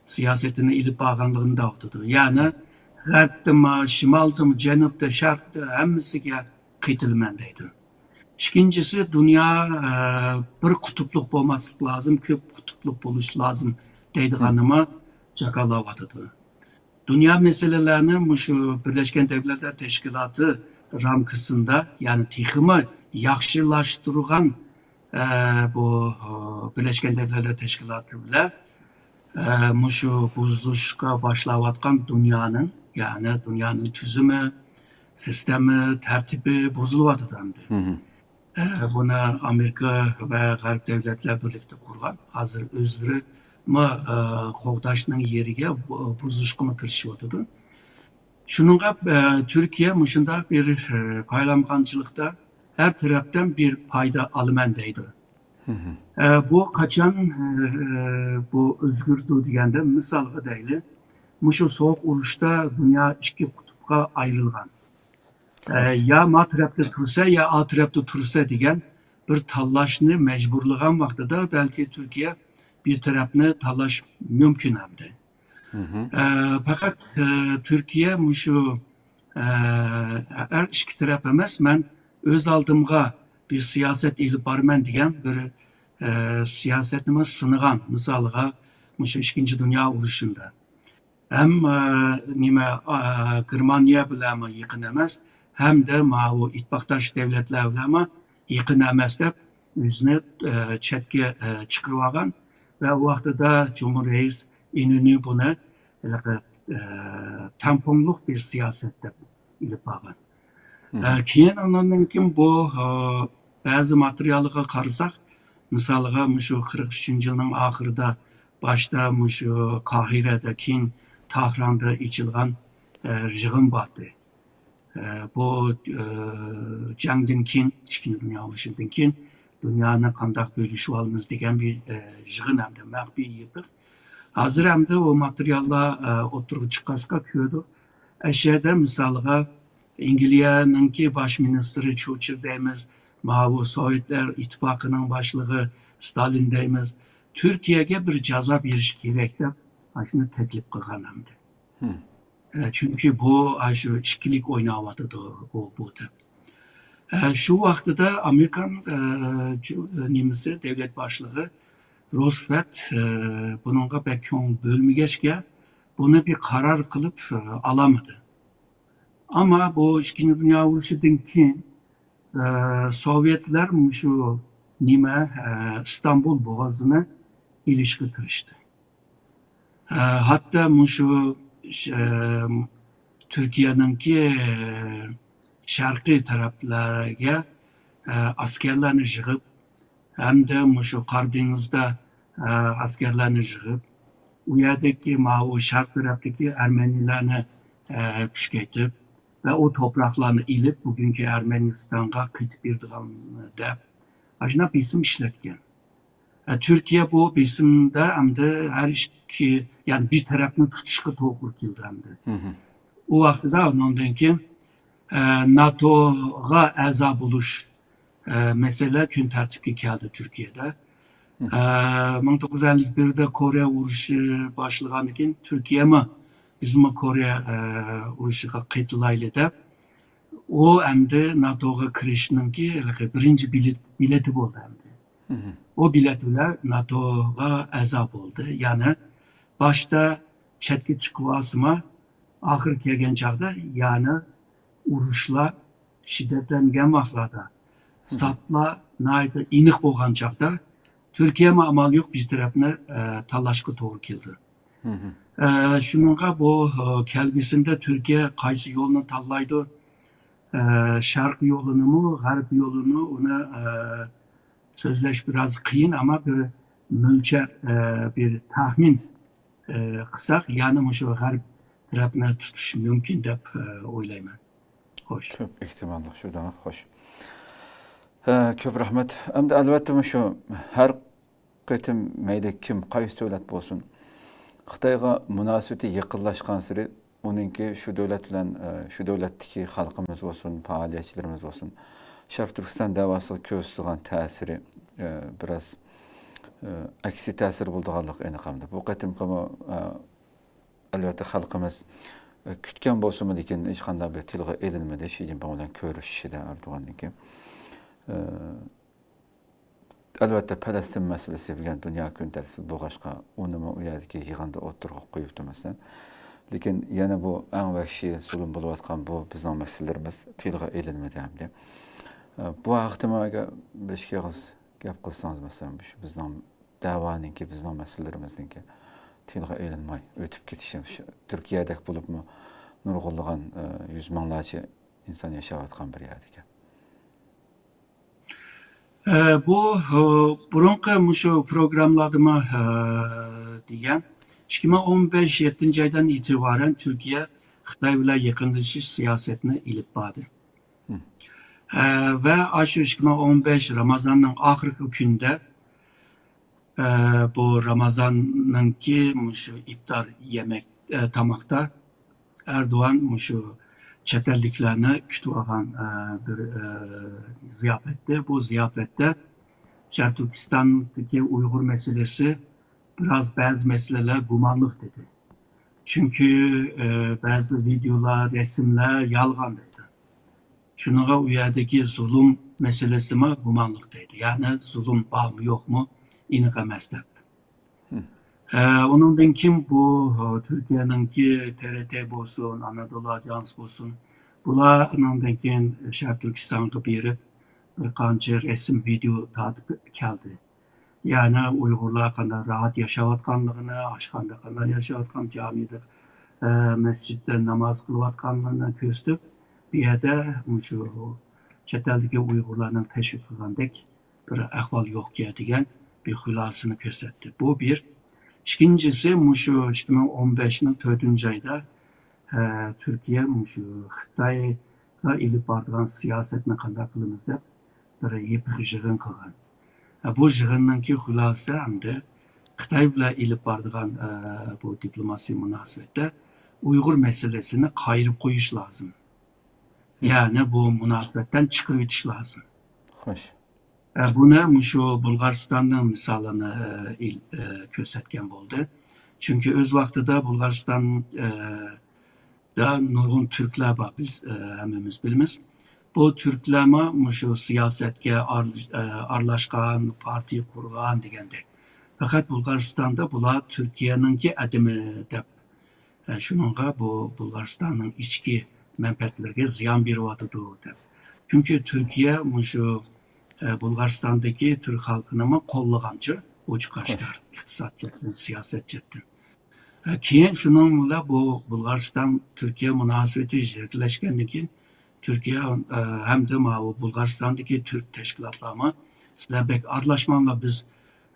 siyasetini ilip bağlanlığını dağıtıdı. Yani G'arbda mı, Şimalda mı, Cenub'da, Şark'ta hemmisiga kıytılmendeydi. İkincisi dünya bir kutupluk olması lazım, köp kutupluk buluş lazım deydiğanıma çakalavatıdı. Dünya meselelerini şu Birleşken Devletler Teşkilatı ramkasında yani texmi yaxshilaştırgan bu Birleşken Devletler Teşkilatı bilan şu buzuluşga başlayotgan dünyanın yani dünyanın tüzümü, sistemi, tertibi bozulyotdi. Buni Amerika ve G'arb devletler birlikte kurgan. Hazır özleri qo'g'dashning yeriga buzishga kirishyotdi. Şununla Türkiye muşunda bir kaylamkancılıkta her taraftan bir payda alımenteydi. Bu kaçan bu özgürdü diyende misal değil. Muşu soğuk uruşta dünya iki kutupka ayrılgan. Ya ma tarafta tursa ya a tarafta tursa diyen bir tallaşını mecburluğun vaxtıda belki Türkiye bir tarafını tallaş mümkün hamdi. Fakat Türkiye şu her iki taraf emas, ben öz aldımga bir siyaset ilip barmen diyen bir siyasetini sınıgan, misalıga, şu 2. Dünya Uruşunda. Hem Germaniya bilen yakın emas, hem de bu ittifakdaş devletler bilen yakın emas dep özünü chetke çıkırıp algan ve o vaqtida Cumhurreis İnönü bunu tamponluk bir siyaset dep ilip algan. Keyin ondan keyin bu bazı materialga qarasak, misalıga şu 43 yılın ahırda başta şu Kahire'de keyin Tahran'da içilgan yığın batı. Bu jangdan keyin, 2. Dünya Uruşundan keyin dünyanın qandaq bölüşüp almamız degan bir yığın hamda maxfiy yığın. Hazır hamda o materiallar oturğu çıkarsa köydü. Eşeğde misalıga İngiltere'ninki baş ministri Churchill deymiz, bu Sovyetler İttifakı'nın başlığı Stalin deymiz. Türkiye'ye bir caza beriş gerek dep şunu teklif kılgan hamda. Çünkü bu şu işkilik oynavatıdı bu dep. Şu vaqtida Amerikan nimisi devlet başlığı Roosevelt bununla pek köңül bölmügeçke bunu bir karar kılıp alamadı. Ama bu 2. Dünya Uruşu'dan keyin Sovyetler şu İstanbul Boğazı'na ilişki tırıştı. Hatta şu Türkiye'ninki şarkı taraflarga askerlerini yığıp hem de şu Karadeniz'de askerlerini yığıp u yerdeki o şark taraftaki Ermenilerini kuşketip ve o topraklarını ilip bugünkü Ermenistan'a kıtıp birdiğini dep ajna bisim işletken. Türkiye bu bisimde hem de her iki yani bir tarafını tutuşka toğur kildi hem de. O vaqtida ondan keyin NATO'ga a'zo buluş mesele gün tertipke keldi Türkiye'de. 1951'de Kore uruşu başlagandan keyin Türkiye mi bizim Kore uruşuga qaytılaylı dep o hamda NATO'ga kirishninki birinci bileti bo'ldi hamda. O bilet bilan NATO'ga a'zo bo'ldi. Yani başta chetga chiqib olsimi, oxir kelgan chog'da yani uruşlar şiddetlengen vaqtlarda satla nayda iniq bo'lgan chog'da Türkiye mi amal yok bir tarafına talashga to'g'ri keldi. Şununla bu kelgisinde Türkiye qaysi yolunu tanlaydı? Şark yolunu mu, Garp yolunu onu sözleş biraz kıyın ama bir mülçer bir tahmin kısak yani şu Garp tarafına tutuş mümkün dep oylayman. Hoş. Köp ihtimalle şu demek hoş. Köp rahmet. Hem de elbette şu her qetim meyli kim qaysi devlet bolsun Xitayga münasebeti yaqinlashgan siri onunki şu devlet bilen şu devletdeki halkımız olsun, faaliyetçilerimiz olsun Şarkı Türkistan davası köstüğün təsiri biraz aksi təsir bulduğanlıq eniqamda. Bu qetim kimi elbette halkımız kütken bolsunmu dekin hiç qanday bir tilga elinmedi. Xi Jinping bilen görüşüşüde Erdoğan'ınki. Elbette Palestin meselesi bilen dünya günterisi bu başka onu mu uyadaki yığanda oturğu koyuptu mesela. Lekin yana bu en vahşi zulüm buluvatkan bu bizden meselelerimiz tilga elinmedi hem de. Bu ahtimaga bir şey gap qilsangiz mesela bizden davanınki bizden meselelerimizdenki tilga elinmay ötüp ketişimiz. Türkiye'deki bulup mu nurgulluğun yüz manlarca insan yaşayatkan bir yerdeki. Bu burunqi şu programlarıma degan 2015 7. aydan itibaren Türkiye Xitay bilan yaqinlashish siyosetini ilib bordi. Ve şu 2015 Ramazan'ın ahirki günde bu Ramazan'ınki şu iftar yemek tamakta Erdoğan şu çetelliklerini kütüp alan bir ziyafette. Bu ziyafette Şarkı Türkistan'daki Uygur meselesi biraz bazı meseleler gumanlık dedi. Çünkü bazı videolar, resimler yalgan dedi. Şununla u yerdeki zulüm meselesi mi gumanlıktaydı. Yani zulüm var mı yok mu inik emas dep. Onundan kim bu Türkiye'ninki TRT bolsun, Anadolu Ajans bolsun. Bular onundan keyin Şarkı Türkistan'a berip bir qancha resim video tatip keldi. Yani Uygurlar qanday rahat yaşayotganligini, aşkanda qanday yaşayotgan, camide, mescidde namaz kılayotganligini ko'rsatib, bu yerda shu chet eldagi Uygurlarning tashviq qilgandek bir ahvol yo'q degan bir xulosani ko'rsatdi. Bu bir. İkincisi, şu 2015'nin 4. ayda Türkiye şu Xitayga ilip bargan siyasetini qanday qilamiz deb bir yepik yig'in qilgan. Bu yig'inninki xulosa hamda Xitoy bilan ilip bargan bu diplomasiya munosabatda Uyg'ur meselesini qayirib qo'yish lozim. Yani bu munosabatdan chiqarib o'tish lozim. Xo'sh. Buni şu Bulgaristanning misolini ko'rsatgan bo'ldi. Chunki o'z vaqtida Bulgaristanda nurg'un turklar bor, biz hammamiz bilamiz. Bu turklar şu siyosetga aralashgan, partiya qurgan degandek. Faqat Bulgaristan'da bular Türkiye'ninki adimi deb. Shuningga bu Bulgaristanning ichki manfaatlariga ziyon beryapti deb. Chunki Türkiye şu Bulgaristan'daki Türk halkını kollagançı uç kaçlar, iktisat cetten, siyaset cetten. Keyin şununla bu Bulgaristan Türkiye münasebeti jertleşkendikin Türkiye hem de bu Bulgaristan'daki Türk teşkilatlarına sizler bek arlaşmanla biz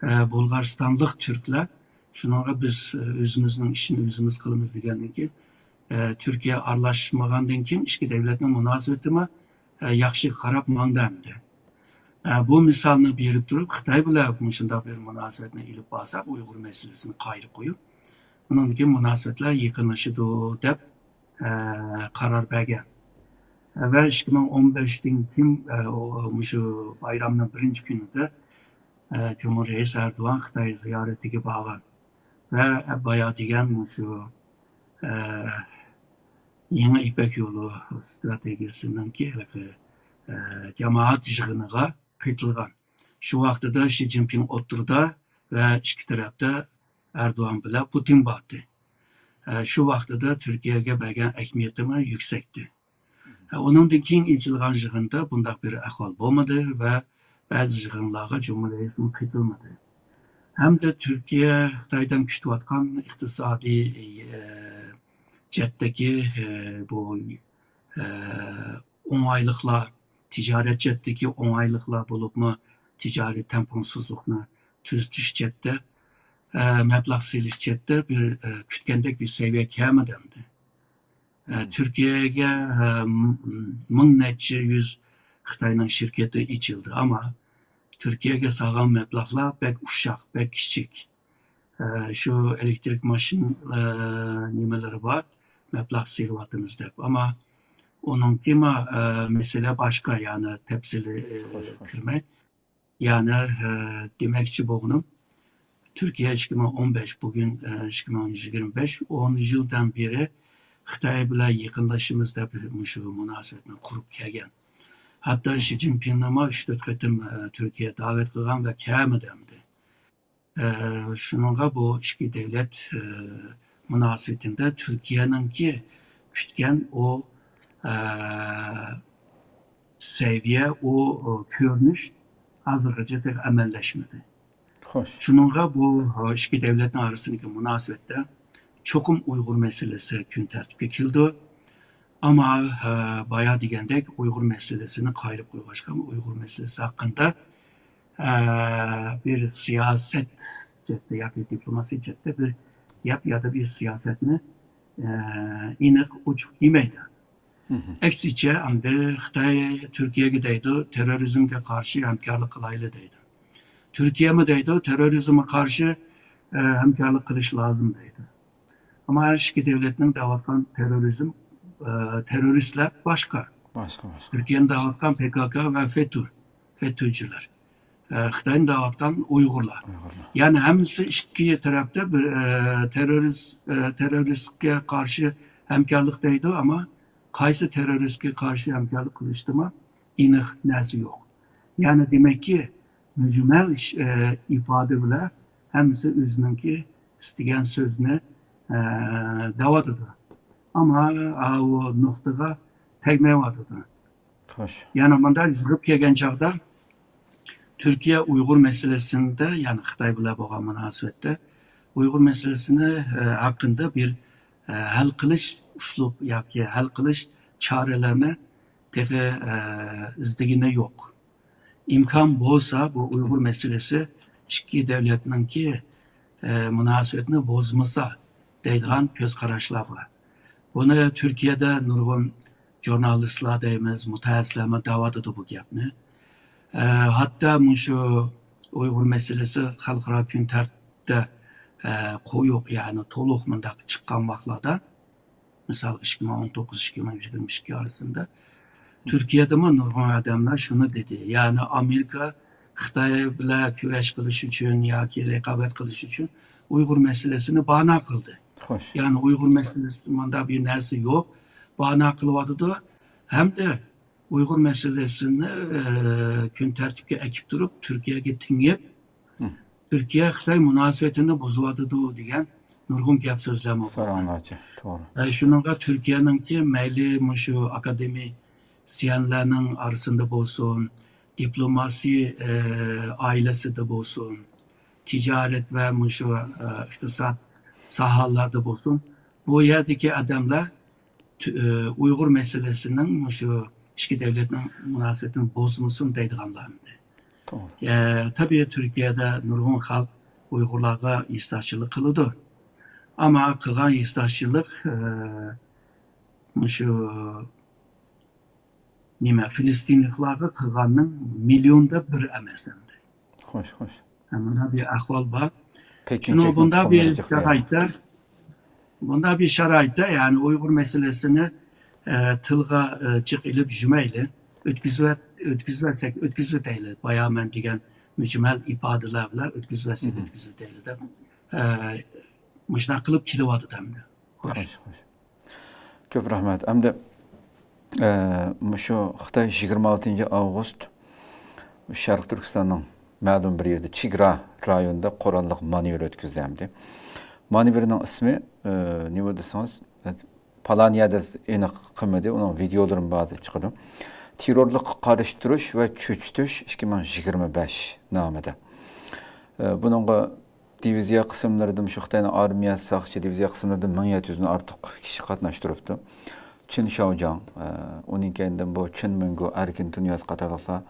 Bulgaristanlık Türkler şununla biz özümüzün işini özümüz kılımız degendikin Türkiye arlaşmagandan keyin iki devletin münasebetine yaxshi qarab mangdamdi. Bu misalni berib turib, Xitoy bilan shunday bir munosabatni ilib borsak, Uyg'ur masalasini qayirib qo'yib, undan keyin munosabatlar yaqinlashadi deb qaror bergan. Ve 2015'ten kim şu bayramın birinci gününde Cumhurbaşkanı Erdoğan Xitoy ziyaretiga borgan ve bayağı degan şu Yeni İpek Yolu stratejisining jamoat yig'iniga qaytilgan. Shu vaqtida Xi Jinping o'tirdi ve ikki tarafda Erdoğan bilan Putin bordi. Shu vaqtida Türkiye'ga bergan ahamiyati yuksakdi. Onundan keyin ochilgan yig'inda bunday bir ahvol bo'lmadi ve ba'zi yig'inlarga Cumhurbaşkanı qaytilmadi. Hamda Türkiye Xitoydan kutayotgan iqtisodiy cetteki bu o'ng'ayliklar, ticaret cetteki o'ng'ayliklar bulup mu ticari temponsuzlukni tuzitish chetda mablag' selish chetda bir kutgandek bir seviye kelmadimdi. Türkiye'ye ming necha yuz Xitoyning şirketi içildi ama Türkiye'ye salgan mablag'lar bek uşak, bek kichik. Şu elektrik maşin nimeleri var, mablag' selyapmiz deb. Ama onunki mesele başka, yani tepsili kirmek. Yani demekçi boğunum. Türkiye 2015, bugün 2025, 10 yıldan beri Xitoy bilan yaqinlashishimiz deb shu munosabatni qurib kelgan. Hatta Xi Jinpingni 3-4 qatim Türkiye davet qilgan ve kelmadimdi. Şununla bu iki devlet münasebetinde Türkiye'ninki kütken o seviye, o görünüş hazırca tek amelleşmedi. Xo'sh. Şununla bu iki devletin arasındaki münasebette çokum Uygur meselesi gün tertipke kildi. Ama bayağı degandek Uygur meselesini qayirib qo'ygan, Uygur meselesi hakkında bir siyaset cette ya bir diplomasi cette bir ya da bir siyasetini iniq uçuk yemeydi. Eksice anda Xitoy Türkiye'ye deydi, terörizmge karşı hemkarlık kılaylı deydi. Türkiye mi deydi, terörizme karşı hemkarlık kılış lazım deydi. Ama her iki devletinin davatkan teröristler başka. Türkiye'nin davatkan PKK ve FETÖ'cüler. Xitoy'un davatkan Uygurlar. Yani hemisi iki tarafta bir teröristge karşı hemkarlıktaydı ama Kaysi teröristke karşı hemkarlık kılıştı mı? İnih nesi yok. Yani demek ki mücmel ifade bile hemsi özününki isteyen sözüne davadıdı. Ama o noktada tegmevadıdı. Hoş. Yani bunda yürüp gelgen çağda Türkiye Uygur meselesinde yani Xitay bile boğan münasebette Uygur meselesini hakkında bir hal kılış uslup yoki hal kılış çarelerini teki izdigine yok. İmkan bolsa bu Uygur meselesi iki devletninki münasebetini bozmasa deydiğen göz kararlar var. Bunu Türkiye'de nurgun jurnalistler deyimiz, mutahassislar davat ediyor bu gapni. Hatta şu Uygur meselesi halkara küntertte koyup yani toluk mındak çıkan vaxtlarda misal 2019-2022 arasında Türkiye'de mi nurgun adamlar şunu dedi. Yani Amerika Xitay bile küreş kılış için ya ki rekabet kılış için Uygur meselesini bahane kıldı. Hoş. Yani Uygur meselesinde bir neresi yok. Bahane kılıvadı hem de Uygur meselesini gün tertipke ekip durup Türkiye'ye tingip Türkiye Xitay münasebetini bozuvadı diyen nurgun gap sözlemi var. Saranlarca. Doğru. Şununla Türkiye'ninki meyli şu akademisyenlerinin arasında bolsun, diplomasi ailesi de bolsun, ticaret ve şu iktisat sahalarda bolsun. Bu yerdeki adamlar Uygur meselesinin şu iki devletin münasebetini bozmasın deydiğanlardı. Tabii Türkiye'de nurgun halk Uygurlarga ihsasçılık kılıdı. Ama kılgan ihsasçılık şu Filistinliklarga kılganın milyonda bir emesinde. Hoş. Bunda bir ahval var. Peki bunda bir şaraytta yani Uygur meselesini tılga çıkılıp cümleyle ötküzü değil. Bayağı men diyen mücmel ifadelerle ötküzü değil de müşna kılıp kilovatı demdi. Hoş. Köp rahmet. Hem de şu Xitay 26 Ağustos Şarkı Türkistan'ın ma'lum bir yerde Çigra rayonunda Korallık manevr ötküzdü hem. Manevrinin ismi ne derseniz Palaniyada eniq qilmadi, onun videoların bazı çıkdı. Terörlük karıştırış ve çöçtüş 2025 namıda. Bunun diviziya kısımlarında Xitayning armiya saqchi diviziya kısımlarında 1700'den artıq kişi qatnaştırıptı. Çin Şaojan, onun kendinden bu Çin Müngu Erkin Dünyası qatarlıqlar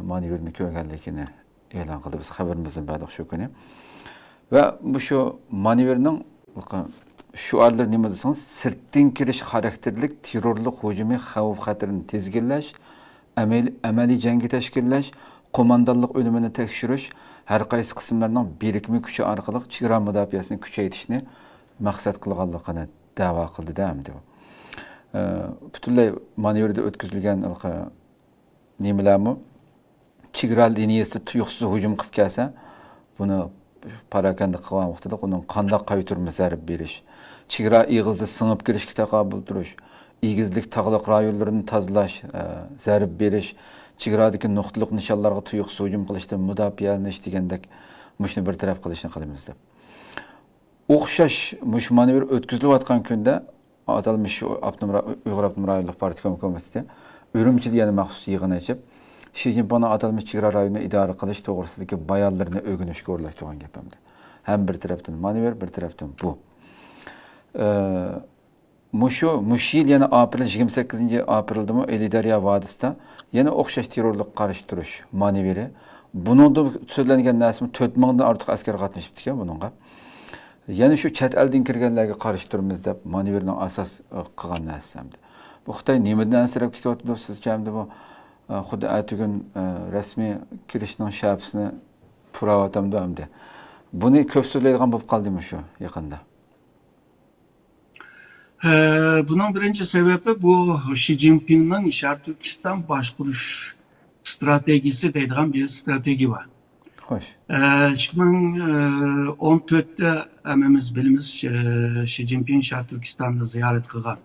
manevrini köğənlikini e'lon qildi. Biz xabarimizdan ba'd şu günü. Ve bu şu manevrinin şu arlar nima deseniz sirtdan kirish xarakterlik terrorlik hujumi xavf xatirini tezginlash, amaliy jangi tashkillash, qo'mondonlik o'limini tekshirish, har qaysi qismlarning birikma kuchi orqali chegara mudofaasini kuchaytirishni maqsad qilganligini da'vo qildi hamdi. Butunlay manevrda o'tkazilgan nimalarmi chegara liniyasida tuyuqsiz hujum qilib kelsa, buni parakanda qilgan vaqtida uning qanday qaytarma zarb berish, chegara ig'izda singib kirishga taqobil turish, igizlik tog'liq rayonlarini tozalash, zarb berish, chegaradagi nuqtaliq nishonlarga tuyuqsiz hujum qilishdan mudofaalash degandek mushni bir taraf qilishni qilamiz deb. O'xshash mush manevr o'tkazilayotgan kunda atalmish Uyg'ur Abnum rayonlik partiya komiteti Ürümçi yana maxsus yig'in ochib Xi Jinping'in atalmış chegara rayonini idora qilish to'g'risidagi bayonlarini o'rganishga o'rlashtirgan gapimdi. Hem bir tarafdan manevr, bir tarafdan bu. Mush yil yana aprel 28 aprelda Elidarya vadisida yana o'xshash terrorlik qarshi turish manevri. Buningda so'zlangan narsa 4000 dan ortiq askar qatnashibdi ekan buningga. Yana shu chet eldan kirganlarga qarshi turamiz deb manevrning asos qilgan narsamdi. Bu Xitoy nimadan ansirab ketyapti sizchamdi bu? Xuddi atugün rasmiy kirishning shapsini puravatamdi hamda. Buni ko'p so'zlaydigan bo'lib qoldimi shu yaqinda? Bunun birinci sebebi bu Xi Jinping'in Şarkı Türkistan başkuruş stratejisi dediğim bir strateji var. Hoş. 2014'te ememiz bilimiz Xi Jinping Şarkı Türkistan'da ziyaret kılgan.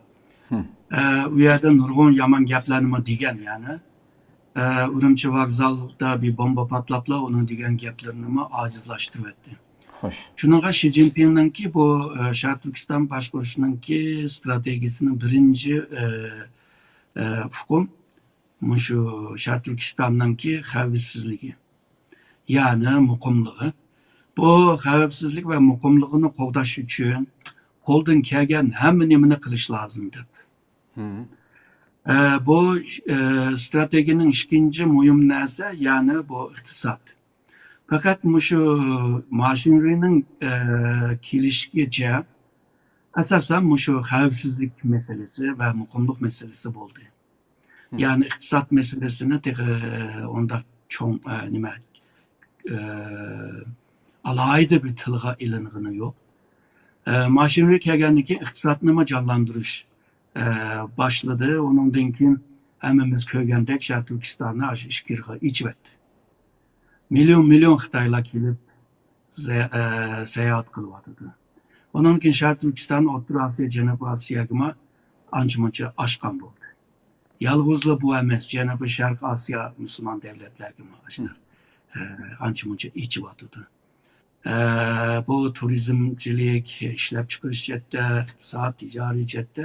u yerda nurg'un yomon gaplarni degan, ya'ni Urumchi vokzalda bir bomba patlapla onun degan gaplarini ojizlashtiryapti. Xo'sh. Shuningga Shi Jinpingningki bu Sharq Turkiston boshqarishningki strategiyasining birinchi hukm shu Sharq Turkistonninki xavfsizligi, ya'ni muqimligi. Bu xavfsizlik va muqimligini qo'llash uchun qo'ldan kelgan hamma nimani qilish lozim deb. Bu stratejiyaning ikkinchi muhim narsa, ya'ni bu iqtisod. Fakat shu mashinerining kelishigacha asosan shu xavfsizlik masalasi va muqimlik masalasi bo'ldi. Ya'ni iqtisod masalasini onda cho'ng nima alayda bir tilga ilinigini yo'q. Mashineri kelgandan keyin iqtisodni jonlantirish başladı. Onundan keyin hammamiz ko'rgandek Sharq Turkistonni shu ishkirga ichibdi. Milyon Xitoylar kelib sayohat qilyapti. Ondan keyin Sharq Turkiston O'rta Osiyo, Janubiy Osiyoga ancha-muncha oshgan bo'ldi. Yolg'izlik bu emas, Janubiy Sharq Osiyo musulmon davlatlariga ancha-muncha ichyapti. Bu turizmchilik, ishlab chiqarish jihatda, iqtisod, tijoriy jihatda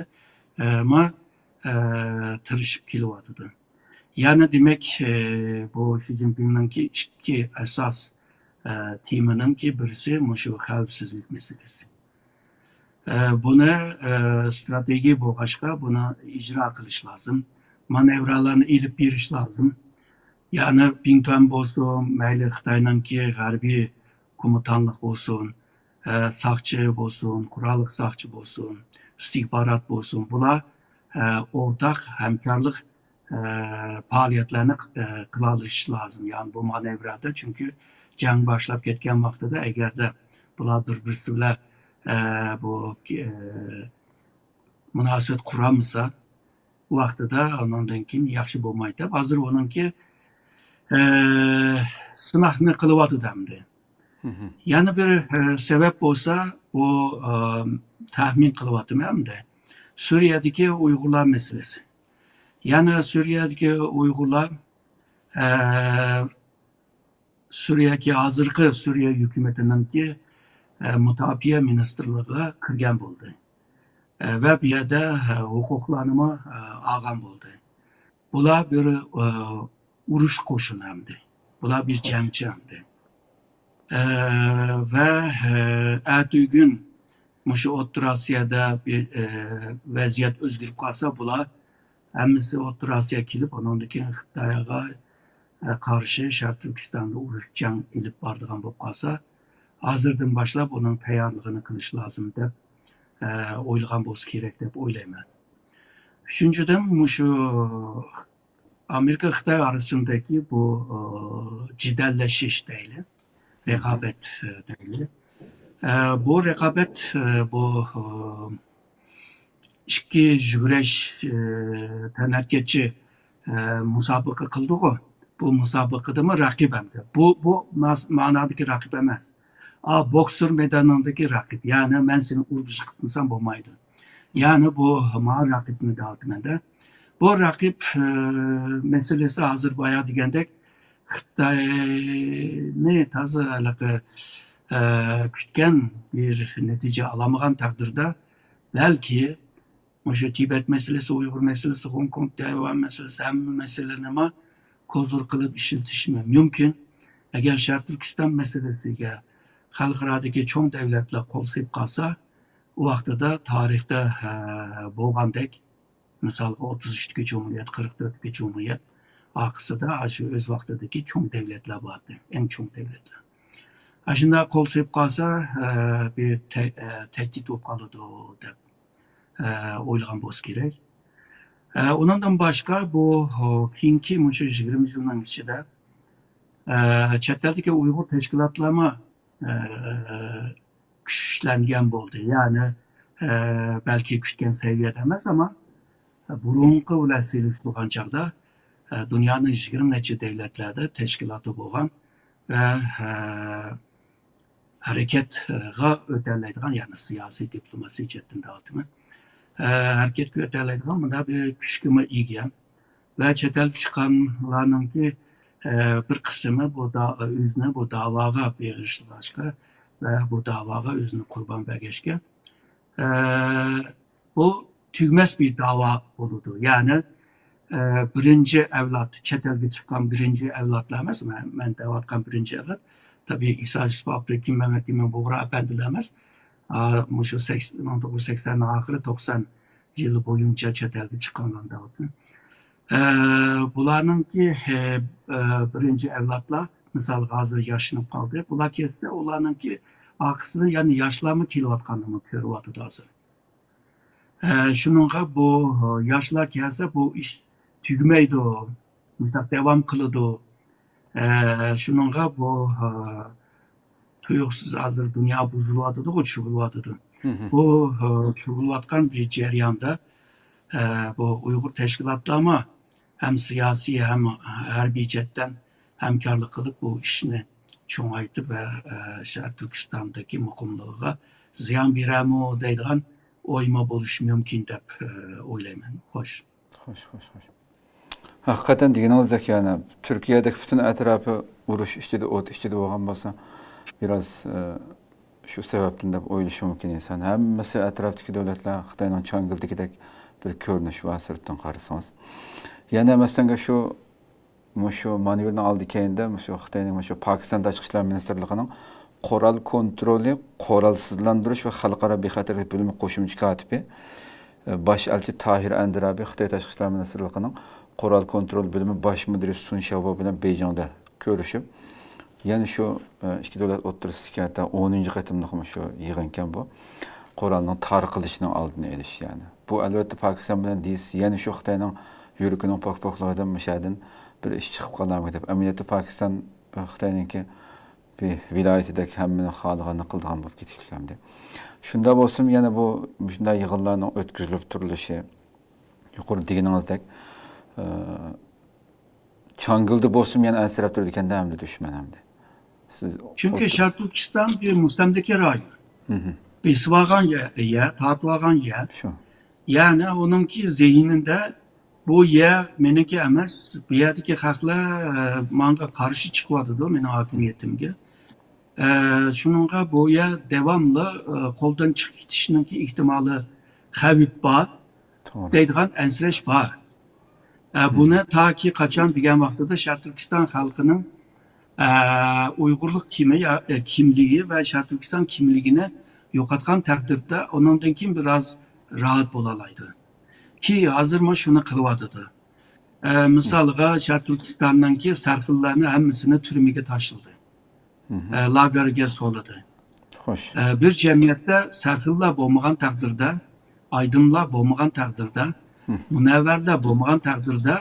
tirishib kelyapti. Yani demek bu Xi Jinping'ninki ikki asos temaninki birisi shu xavfsizlik masalasi. Buni strategiya bo'lg'achqa buni ijro qilish lozim. Manevralarni ilib berish lozim. Yani Pingtuan bo'lsin, mayli Xitoyninki g'arbiy komutanlik bo'lsin, saqchi bo'lsin, qurolli saqchi bo'lsin, istihbarat bo'lsin, bular o'rtaq hamkorlik faaliyetlerini qilalish lozim. Yani bu manevrada, çünkü jang boshlab ketgan vaqtida agarda bular bir-birisi bilan bu munosabat quramasa, u vaqtida ondan keyin yaxshi bo'lmaydi. Hozir onunki sinoqni qilyapti endi. Yana bir sebep bo'lsa, o tahmin qilyaptimi hamda Suriyadagi Uyg'urlar meselesi. Yani Suriye'deki Uygurlar Suriye'deki hazırki Suriye hükümetindeki Müdafiye Ministerliği'ne kirgan bo'ldi. Ve bir yerde hukuklarını algan bo'ldi. Bular bir urush qo'shini hamdi. Bular bir jangchi hamdi. Ve ertügün shu O'rta Osiyoda bir vaziyat o'zgarib qolsa, bular hammasi O'rta Osiyoga kelib, ondan keyin Xitoyga qarshi Sharq Turkistonda urush jang ilib boradigan bo'lib qolsa, hozirdan boshlab uning tayyorligini qilish lozim deb o'ylagan bo'lsa kerak deb o'ylayman. Uchinchidan shu Amerika Xitoy orasidagi bu jidallashish deyli, raqobat deyli. Bu raqobat bu ikki yugurish tanatgachi musobaqa qildi-ku. Bu musobaqadami raqib hamdi. Bu ma'nodagi raqib emas. Boksör maydonidagi raqib. Ya'ni men seni urib chiqsam bo'lmaydi. Ya'ni bu ma raqibni deyapman-da. Bu raqib meselesi hozir boya degandek Xitoyni toza kutgan bir natija olamagan taqdirda belki shu Tibet meselesi, Uyg'ur meselesi, Hong Kong, Tayvan meselesi, hamma meselelerini kozur qilib ishlatishmi mumkin. Agar Sharq Turkiston meselesiga xalqarodagi cho'ng davlatlar qo'l sepib qolsa, u vaqtida tarixda bo'lgandek, misol 33-ki Cumhuriyet, 44-ki Cumhuriyet aqsida shu o'z vaqtidagi cho'ng davlatlar bo'ldi, eng cho'ng davlatlar. Shunda qo'l sepib qolsa, bir tahdid bo'lib qoladi deb o'ylagan bo'lsa kerak. Ondan başka bu keyingi 20 yılın içinde chet eldagi Uyg'ur tashkilotlarni kuchlangan bo'ldi. Ya'ni balki kutgan saviyada emas, ama burunqi bilan selishtirgan chog'da dunyoning 20 necha davlatlarda tashkiloti bo'lgan va harakatga o'tolmaydigan, ya'ni siyosiy diplomasiya jihatdan hareket götürülüyor. Bunda bir küşküme iyi. Ve çetel çıkanlarının ki bir kısmı bu da özüne bu davaga berişlaşka ve bu davaga özünü kurban bergeçke. Bu tügmez bir dava oldu. Yani birinci evlat, çetelge çıkan birinci evlatlar emas. Ben devatkan birinci evlat. Tabii İsa Yusuf'ta Kim Mehmet İmen Buğra Efendilemez. Şu 1980'in ahırı 90 yılı boyunca çetelge çıkanlar devatın. Bularning ki birinci evlatlar misal hazır yaşlanıp kaldı. Bular kesse ularning ki akısını yani yaşlanma kelayotganini ko'ryapti hozir. Shuningga bu yoshlar kelsa bu ish tugmaydi. Misal davom qiladi. Shuningga bu tuyuqsiz hozir dunyo buzilyotidi, cho'zilyotidi. Bu cho'zilayotgan bir jarayonda bu Uyghur teşkilatlarına hem siyasi hem harbiy chetdan hamkorlik qilib bu ishni cho'ngaytib ve Sharq Turkistondagi muqimligiga ziyon berami deydigan o'yma bo'lishi mumkin deb o'ylayman. Xo'sh. Hakikaten deganimizdek yani Türkiye'deki bütün etrafı urush ichida o't ichida bo'lgan bo'lsa biraz şu sebepten de o'ylashi mumkin insan. Hammasi etraftaki devletler Xitoyning Changildagidek bir ko'rinish va sirtdan qarasangiz. Yana masalan şu manevrni oldikayında şu Xitoyning şu Pokiston tashqi ishlar ministrligining qoral kontroli, qoralsizlantirish va xalqaro bexatarlik bo'limi qo'shimcha katibi bosh elchi Tahir Andirabi Xitoy tashqi ishlar ministrligining qoral kontrol bo'limi bosh mudiri Sun Xiaobo bilan Beijingda ko'rishib, yani şu ikki davlat o'rtasidagi 10-chi qatimliq şu yig'inkan bu qoralning tarqilishining oldini olish yani. Bu albatta Pokiston bilan deysiz, yani şu Xitoyning yurikining pok-poklaridan mishadin bir ish chiqib qolarmi deb. Amaliyotda Pokiston Xitoyninki bir viloyatidagi hammani xohlaganini qildigan bo'lib ketishgandi. Shunda bo'lsin, yana bu shunday yig'inlarning o'tkazilib turilishi yuqori deganingizdek Changilda bo'lsin, yana ansirab turdi ekanda hamda dushman hamda. Siz çünkü Sharq Turkiston bir mustamlaka rayon. Besvagan yer, tatvagan yer. Şu. Yani onunki zihninde bu yer meniki emas, bu yerdeki xalqlar manga qarshi chiqyapti meni hokimiyatimga. Shuningga bu yer devamlı qo'ldan chiqib ketishining ehtimoli xavf bor. Deydigan ansirash bor. Buni taki qachon degan vaqtida Sharq Turkiston xalqining Uyg'urlik kimligi ve Sharq Turkiston kimligini yo'qotgan taqdirda onundan keyin biraz rahat bo'lalaydi. Ki hozirma shuni qilyapti. Misalga Sharq Turkistondanki sarxillarni hammasini turmaga tashildi. Lagerga soldi. Xo'sh. Bir jamiyatda sarxillar bo'lmagan taqdirda, aydınlar bo'lmagan taqdirda, munavvarlar bo'lmagan taqdirda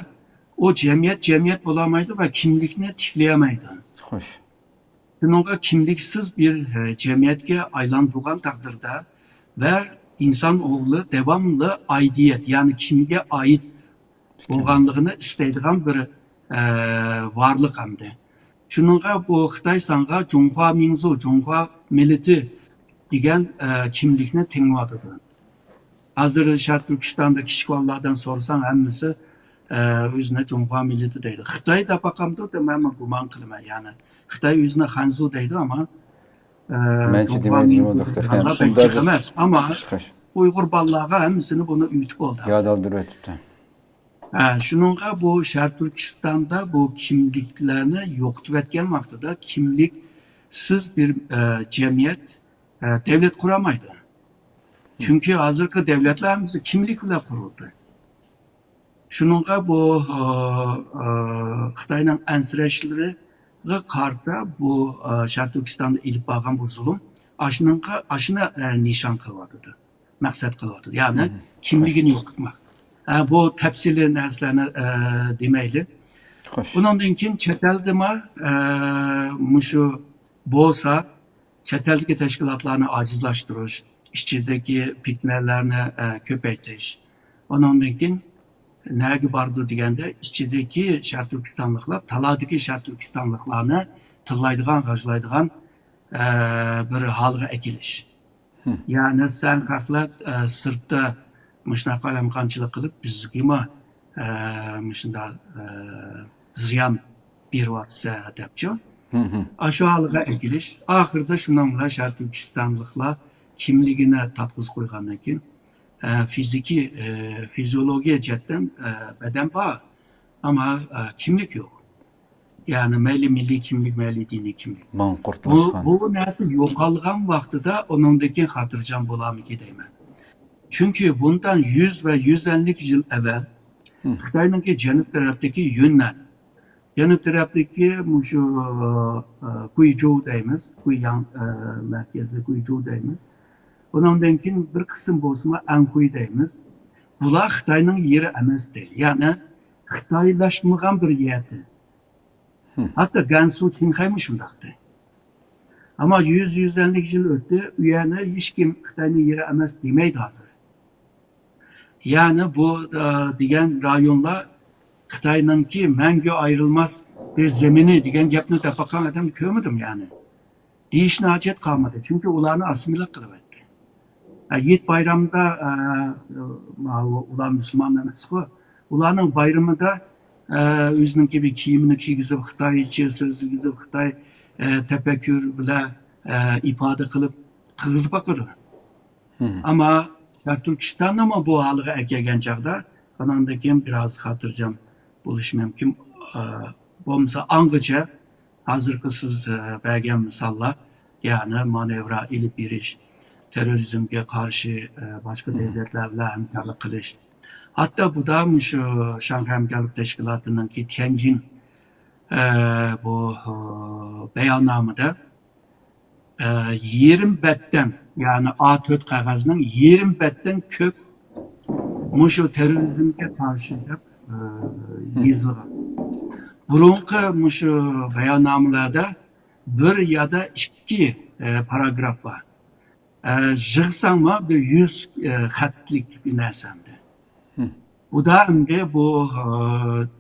o jamiyat bo'lamaydi ve kimlikni tiklayamaydi. Xo'sh. Bununla kimliksiz bir cemiyetke aylandırılan takdirde ve insan oğlu devamlı aidiyet yani kimge ait olganlığını isteydiğen bir varlık hamdi. Şununla bu Xitay sanğa Cunhua Minzu, Cunhua milleti diyen kimlikini tinladıdı. Hazır Sharq Turkiston'daki şikvallardan sorsan hemmisi özüne Cunhua milleti deydi. Xitay da bakamdı da ben guman kılma yani. Xitay özüne Hanzu deydi ama Mence demeyeceğim o doktor. Ama Uygur ballağı hemsini bunu ütüp oldu. Yadaldır ötüptü. Şununla bu Sharq Turkiston'da bu kimliklerini yoktu etken vaxtıda kimliksiz bir cemiyet devlet kuramaydı. Çünkü hazırki devletler hemsi kimlikle kuruldu. Şununla bu Xitay'ın ensirəşləri qarda bu Sharq Turkistonda ilib bağlan bu zulüm aşına nişan kılvadıdır. Məqsəd kılvadıdır. Yani kimligini yoxutmaq. Bu təfsili nəslərini deməkli. Bundan keyin çeteldima muşu bolsa çeteldiki təşkilatlarını acizlaşdırış, işçideki fitnələrini köpəytiş. Ondan keyin nəgi bardı degende işçideki Sharq Turkistonliklar, taladiki Sharq Turkistonliklarını tıllaydıgan, qajlaydıgan bir halga ekiliş. Yani sen xalqlar sırtda müşna qalamqanchilik qilib bizga müşunda ziyan beryapsa debçi. Aşağılığa ekiliş. Ahırda şununla Şarkı Türkistanlıkla kimligine tatqız koygandan keyin fiziki fizyologiya jihatdan beden var ama kimlik yok. Yani meyli milli kimlik, meyli dini kimlik. Bu narsa yo'qolgan vaqtida onundaki hatırcam bulamiki deyman. Çünkü bundan 100 ve 150 yıl evvel Xitoyninki janub tarafdagi Yunnan, janub tarafdagi şu Guizhou deymiz, Guiyang merkezi Guizhou deymiz. Ondan keyin bir qism bo'lsa Anhui deymiz. Bular Xitoyning yeri emas deydi. Ya'ni Xitoylashmagan bir yerdi. Hatta Gansu, Qinghaymi shundaqdi. Ama 100-150 yıl o'tdi, u yerni hech kim Xitoyning yeri emas demaydi hozir. Yani bu degan rayonlar Xitoyninki mangu ayrılmaz bir zemini degan gapni tapaqan adam ko'rmadim yani. Deyishni hojat qolmadi. Çünkü ularni assimilat qilib etdi. Yet bayramda ular Müslüman emas-ku. Ularning bayramida o'zining bir kiyimini kiygizib Xitoycha so'zlagizib Xitoy tefekkür bilan ifoda qilib qilg'izib boqadi. Ama Türkistan'da mı bu halığı erkegen çağda kanandaki biraz hatırcam buluş mümkün. Bomsa angıca hazırkı siz belgen misalla yani manevra ilip biriş, terörizmge karşı başka devletlerle hemkarlık kılış. Hatta bu da şu Şanghay Hemkarlık Teşkilatı'nın ki Tianjin bu beyannamada 20 betten yani A4 kağızının 20 betten kök şu terörizmge karşı hep yazılgan. Burunqi şu beyannamalarda bir ya da iki paragraf var. Yığsam bir 100 xatlik bir narsamdi. Bu da endi bu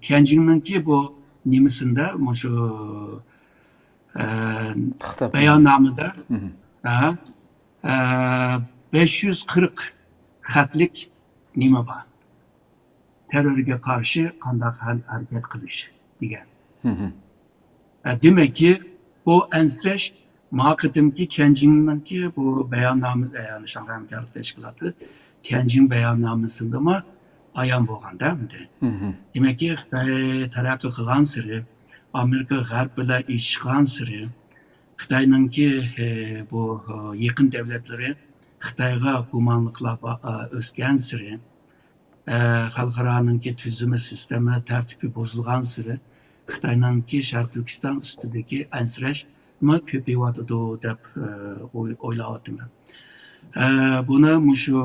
Tianjin'ninki bu nimisinde şu beyannamada 540 xatlik nima var. Terörge karşı qandaq hareket qilish degan. Demek ki bu ensreş maqidimki Tianjin'ninki bu beyanname yani Şanghay Hemkarlık Teşkilatı Tianjin beyannamesinde mi ayan bo'lgan değil mi? Demek ki taraqqiy qilgan siri Amerika G'arb bilan ishgan siri Xitoyninki bu yaqin devletleri Xitoyga gumonliqlar o'sgan siri xalqaroninki tuzumi sistemi tartibi bozulgan siri Xitoyninki Sharq Turkiston ustidagi ansirash nima ko'payyotidi deb o'ylayapman. Buni shu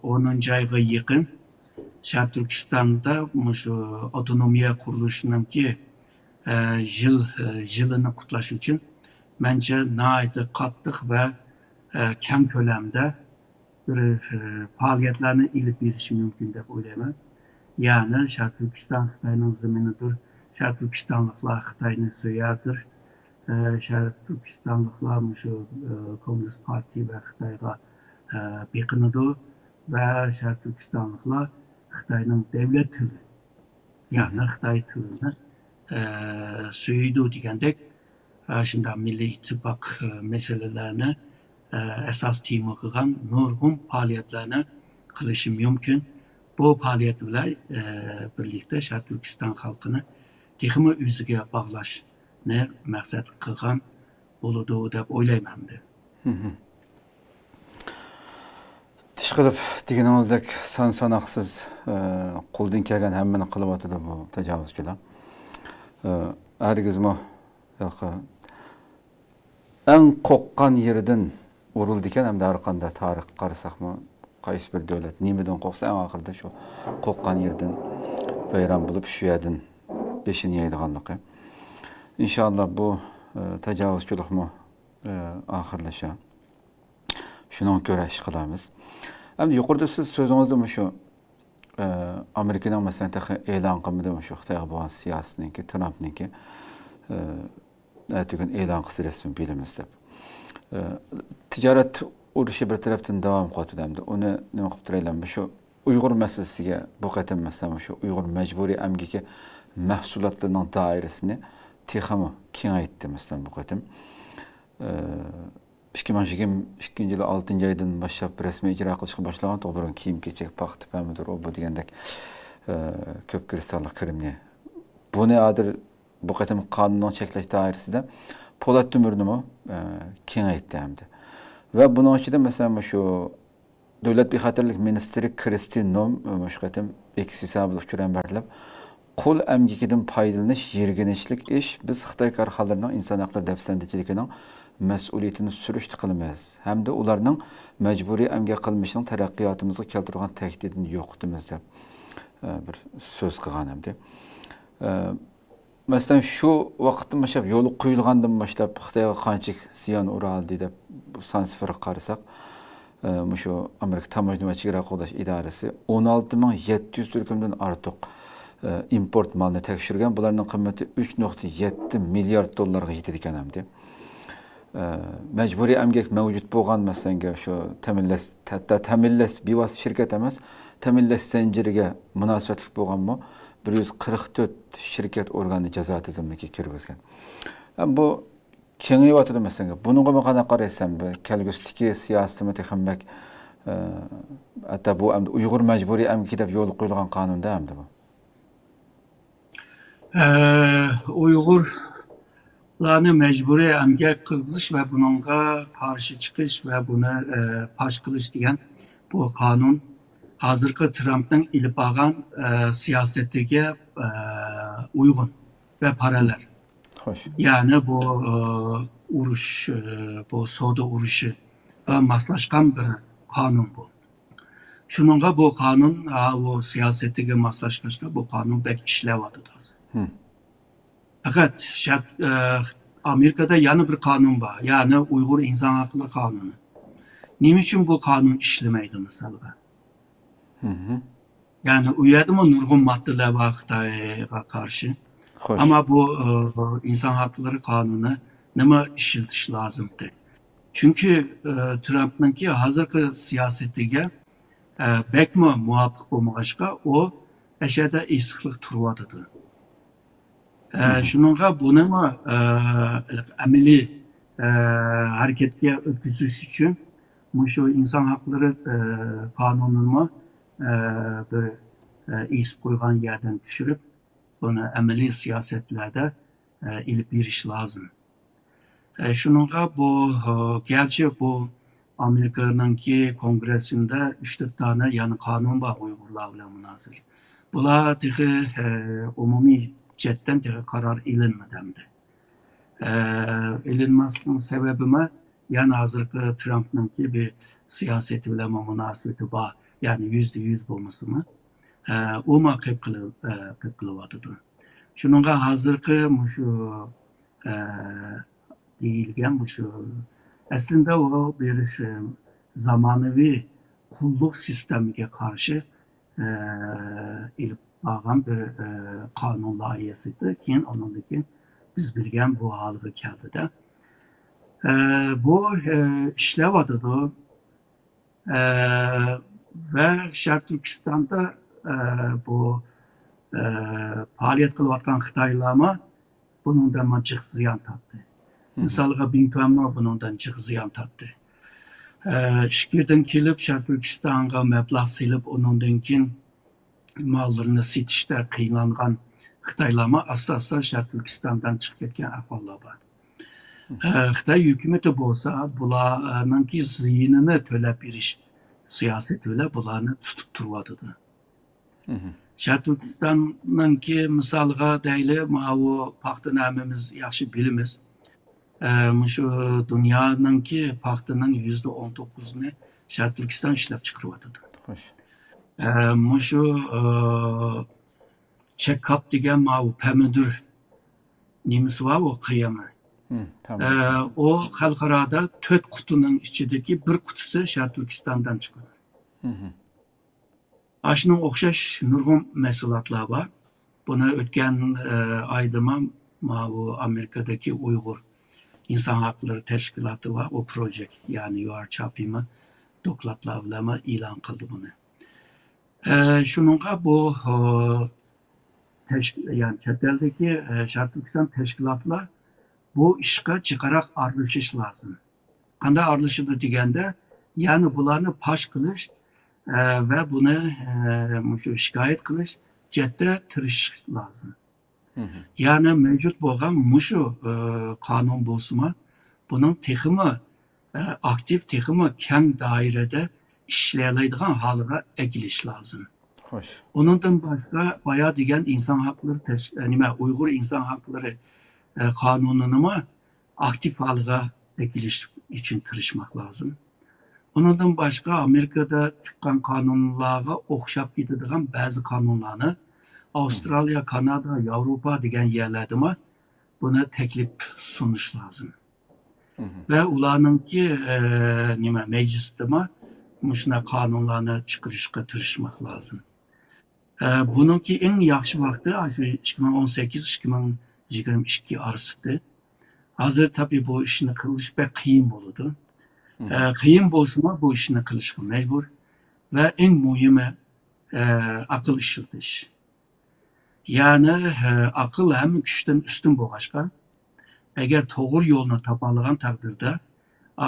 10 ayga yaqin Sharq Turkistonda shu avtonomiya qurilishininki yilini qutlash uchun bence nihoyatda qattiq va kam ko'lamda bir faaliyetlerini ilip berishi mümkün deb o'ylayman. Yani Sharq Turkiston Xitoyning zaminidir. Sharq Turkistonliklar Xitoyni so'yardir. Sharq Turkistonliklar shu Kommunist partiya va Xitoyga beqinadi va Sharq Turkistonliklar Xitoyning davlat tili, yani Xitoy tilini so'ydi degandek shunday Milliy ittifoq meselelerini esas tema qilgan nurg'un faaliyetlerini qilishi mumkin. Bu faaliyetler birlikte Sharq Turkiston xalqini texmi o'ziga bog'lashni maqsad qilgan bo'ladi deb o'ylayman. Ishqilib deganimizdek son-sanoqsiz qo'ldan kelgan hammani qilyotdi bu tajovuzchilar. Hargizmi eng qo'rqqan yeridan urildi ekan, hamda har qanday tarix qarasaqmi qaysi bir davlat nimadan qo'rqsa eng oxirida shu qo'rqqan yerdan bayram bo'lib shu yerdan beshini yeydiganligi. İnşallah bu tajovuzchilikmi oxirlasha. Shuni ko'ra ish qilamiz. Endi yuqorida siz so'zingizda shu Amerikaning masalan e'lon qilmadi shu Xitoyga bo'lgan siyosatniki, Trumpniki aytgan e'lon qilsa rasman bilamiz deb. Ticaret urushi bir tarafdan devam qilyapti. Uni nima qilib turaylarmi shu Uyg'ur masalasiga bu qatam masalan shu Uyg'ur majburiy amgaki mahsulotlarining doirasini texmi kengaytdi masalan bu qatam. 2022 yılı 6. aydan başlap resmi icra qilishga boshlagan to'g'ri kiyim-kechak paxta pamidir o bu degandek ko'p kristallik kirimni. Buni adir bu qatam qonunning cheklash doirasida Polat Tümürnümü kengaytdi hamda. Ve bunun içinde mesela şu Devlet Bexaterlik Ministri Kristin Nom şu qatam X hesabı uçuran berilib qul emgikidan foydalanish yerginishlik ish biz Xitoy korxonalarining inson huquqlari dafsandichiligining mas'uliyatini surishti qilamiz hamda ularning majburiy emgak qilmishining taraqqiyotimizga keltirgan tahdidini yo'qotamiz deb bir so'z qilgan hamda. Masalan shu vaqtda boshlab yo'l qo'yilgandan boshlab Xitoyga qancha ziyon uraldi deb son sifirga qarasak shu Amerika Tamojna va chegara qo'llash idorasi 16.700 turkumdan ortiq import malını tekşirgen, bularının kıymeti 3.7 milyar dolarga yetedi ekan hamda. Mecburi emgek mevcut bo'lgan mesela şu teminleş bevosita şirket emas, teminleş zinciriga munosabatli bo'lganmi 144 şirket organı jazo tizimiga kirgizgan. Bu kengayotdi mesela. Bunga qanday qaraysan? Kelgusidagi siyosatni texambak hatta bu Uyg'ur majburiy emgaki deb yo'l qo'yilgan qonunda hamda bu. Uyg'urlarni mecburi emgak qilish ve bununla karşı çıkış ve bunu paş qilish degan bu kanun hazırki Trump'ın ilip algan siyasetdagi uygun ve paralel. Hoş. Yani bu uruş, bu savdo uruşu maslaşkan bir kanun bu. Şununla bu kanun, bu siyasetdagi maslaşkashga bu kanun bek işlevadi. Fakat Amerika'da yana bir kanun var. Yani Uygur İnsan Hakları Kanunu. Nima için bu kanun işlemeydi mesela? Yani uyardı mı nurgun maddeler var Xitoyga karşı. Hoş. Ama bu İnsan Hakları Kanunu nima işletiş lazımdı. Çünkü Trump'ınki hazırki siyasetdagi bekmi muvafiq bo'lmag'achqa o ashada issiqlik turyotidir. Shuningga buni amaliy harakatga o'tkazish uchun shu inson haqlari qonunini bir is qo'ygan yerdan tushirib buni amaliy siyosatlarda ilib berish lozim. Shuningga bu gerçi bu Amerika'nınki kongresinde 3-4 tane yani kanun var Uygurlar ile münazır. Bunlar tehi umumi cetten tehi karar ilinmedi hem de. İlinmesinin sebebi mi? Yani hazırki Trump'ınki bir siyaseti ile münasebeti var. Yani %100 bulması mı? O mu kıpkılıvadıdır. Şununla hazırki şu değilgen şu aslında o bir zamanıvi kulluk sistemine karşı ilip bağlan bir kanun layihəsidir ki, onundaki biz bilgen bu halığı geldi de. Bu işlev adıdır ve Şərq Türkistan'da bu faaliyet kılıvatkan Xitaylarma bunun da çok ziyan tattı. Misalga Bingtuanma bunundan çok ziyan tattı. Şikirden kelip Şərq Türkistan'a məbləğ silip onundan kin mallarını setişdə qiyinlanğan Xitaylarma asla Şərq Türkistan'dan çıxıb ketken ahvallar var. Xitay hükümeti bolsa bularının ki ziyinini töləb beriş siyaseti ile bularını tutup turvadıdır. Şərq Türkistan'ın ki misalga deyli o paxtanamemiz yaxşı bilimiz. Şu dünyanın ki paxtanın %19'unu Şərq Türkistan işlep çıkırvadıdır. Şu check-up degen o pemüdür nemisi var o kıyamı. O halkarada 4 kutunun içindeki bir kutusu Şərq Türkistan'dan çıkıyor. Aşının okşaş nurgun mesulatlar var. Buna ötken aydıma o Amerika'daki Uygur İnsan Hakları Teşkilatı var. O proje yani UR çapımı doklatlarla ilan kıldı bunu. Şununla bu yani chet eldeki Şarkı Türkistan teşkilatla bu işe çıkarak aralışış lazım. Qanday aralışıdı degende, yani bularını paş kılış ve bunu şikayet kılış, ciddi tırış lazım. Yani mevcut bo'lgan mushu qonun bo'lsa, bunun texmi aktiv, texmi keng doirada ishlaydigan holiga egilish lozim. Xo'sh. Onundan başka bayağı degan inson haqlari Uyg'ur inson haqlari qonunini aktiv holiga egilish için tirishmak lazım. Onundan başka Amerika'da çıkan kanunlarga o'xshab ketadigan ba'zi qonunlarni Avustralya, Kanada, Avrupa degan yerlerde buna teklif sunuş lazım. Ve ularınki mecliste şuna kanunlarını çıkarışga tirishmak lazım. Bununki en yaxshi vaqti 2018-2022 arasıdır. Hazır tabii bu işini kılış pek kıyım boludu. Kıyım bolsa bu işini kılışga mecbur ve en mühimi akıl işletiş. Yani akıl hem güçten üstün bo'lg'achqa, eğer doğru yolunu tapalıgan takdirde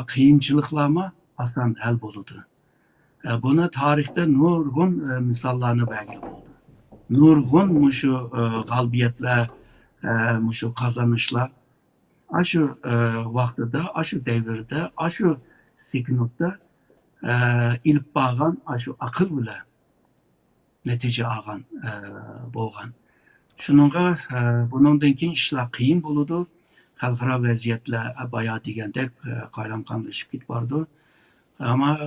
kıyınçılıklarma asan hal boludu. Buna tarihte nurgun misallarını belge oldu. Nurgun şu galbiyetler, şu kazanışlar, şu vaktide, şu devirde, şu sekunutta ilip bağan, şu akıl bile netice ağan boğan. Şununla bunundan keyin işler kıyın buludu. Xalqaro vaziyatlar bayağı degandek qaylanqanlashib ketib bordi. Ama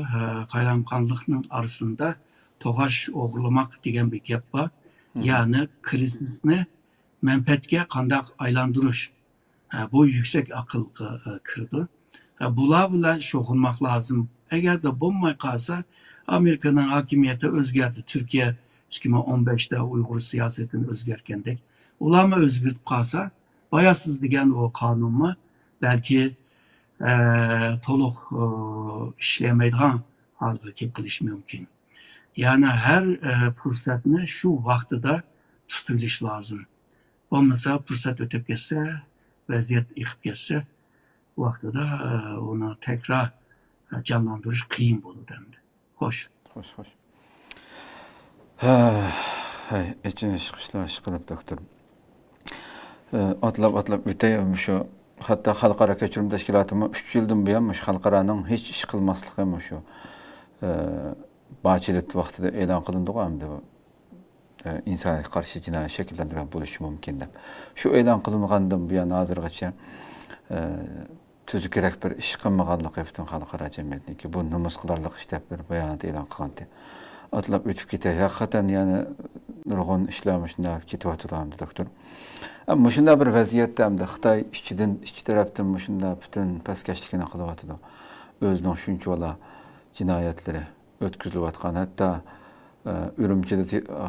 qaylanqanlikning arasında to'g'ash o'g'irlamak degan bir gap bor. Yani krizisni manfaatga qanday aylandirish. Bu yüksek akılga kirdi. Bular bilan shug'ullanmak lazım. Eğer de bo'lmay qolsa, Amerika'nın hakimiyeti o'zgardi. Türkiye 2015'te Uygur siyasetini o'zgargandek. Ularni o'zgartib qolsa, bayasız degan o kanunma belki to'liq ishlaymaydigan holga kelib qilish mumkin. Yani her fırsatni şu vaqtida tutilish lazım. Bo'lmasa fırsat o'tib ketsa, vaziyat iqib ketsa, vaqtida onu tekrar canlandırış qiyin bo'ladi endi. Xo'sh. Xo'sh, xo'sh. İçine çıkışlar qilib doktor. Atlab öteyim şu. Hatta Xalqaro Kechirim Teşkilatı'mı 3 yıldan buyon xalqaroning hech ish qilmasligi şu Bahçelit vaqtida e'lon qilindi hamda insoniyatga qarshi jinoyat shakllantirgan bo'lishi mumkin deb. Shu e'lon qilingandan buyon hozirgacha tuzu kerak bir ish qilmaganligi butun xalqaro jamiyatniki bu nomus qilarlik ish deb bir bayonot e'lon qilgandi. Atlab o'tib ketay. Haqiqatan yani nurg'un ishlar shunday ketyapti doktor. Ama shunday bir vaziyatda hamda Xitoy ikki tarafdan shunday butun pastkashlikni qilyapti. O'zining shuncha jinoyatlari o'tkazilayotgan, hatto Ürümçide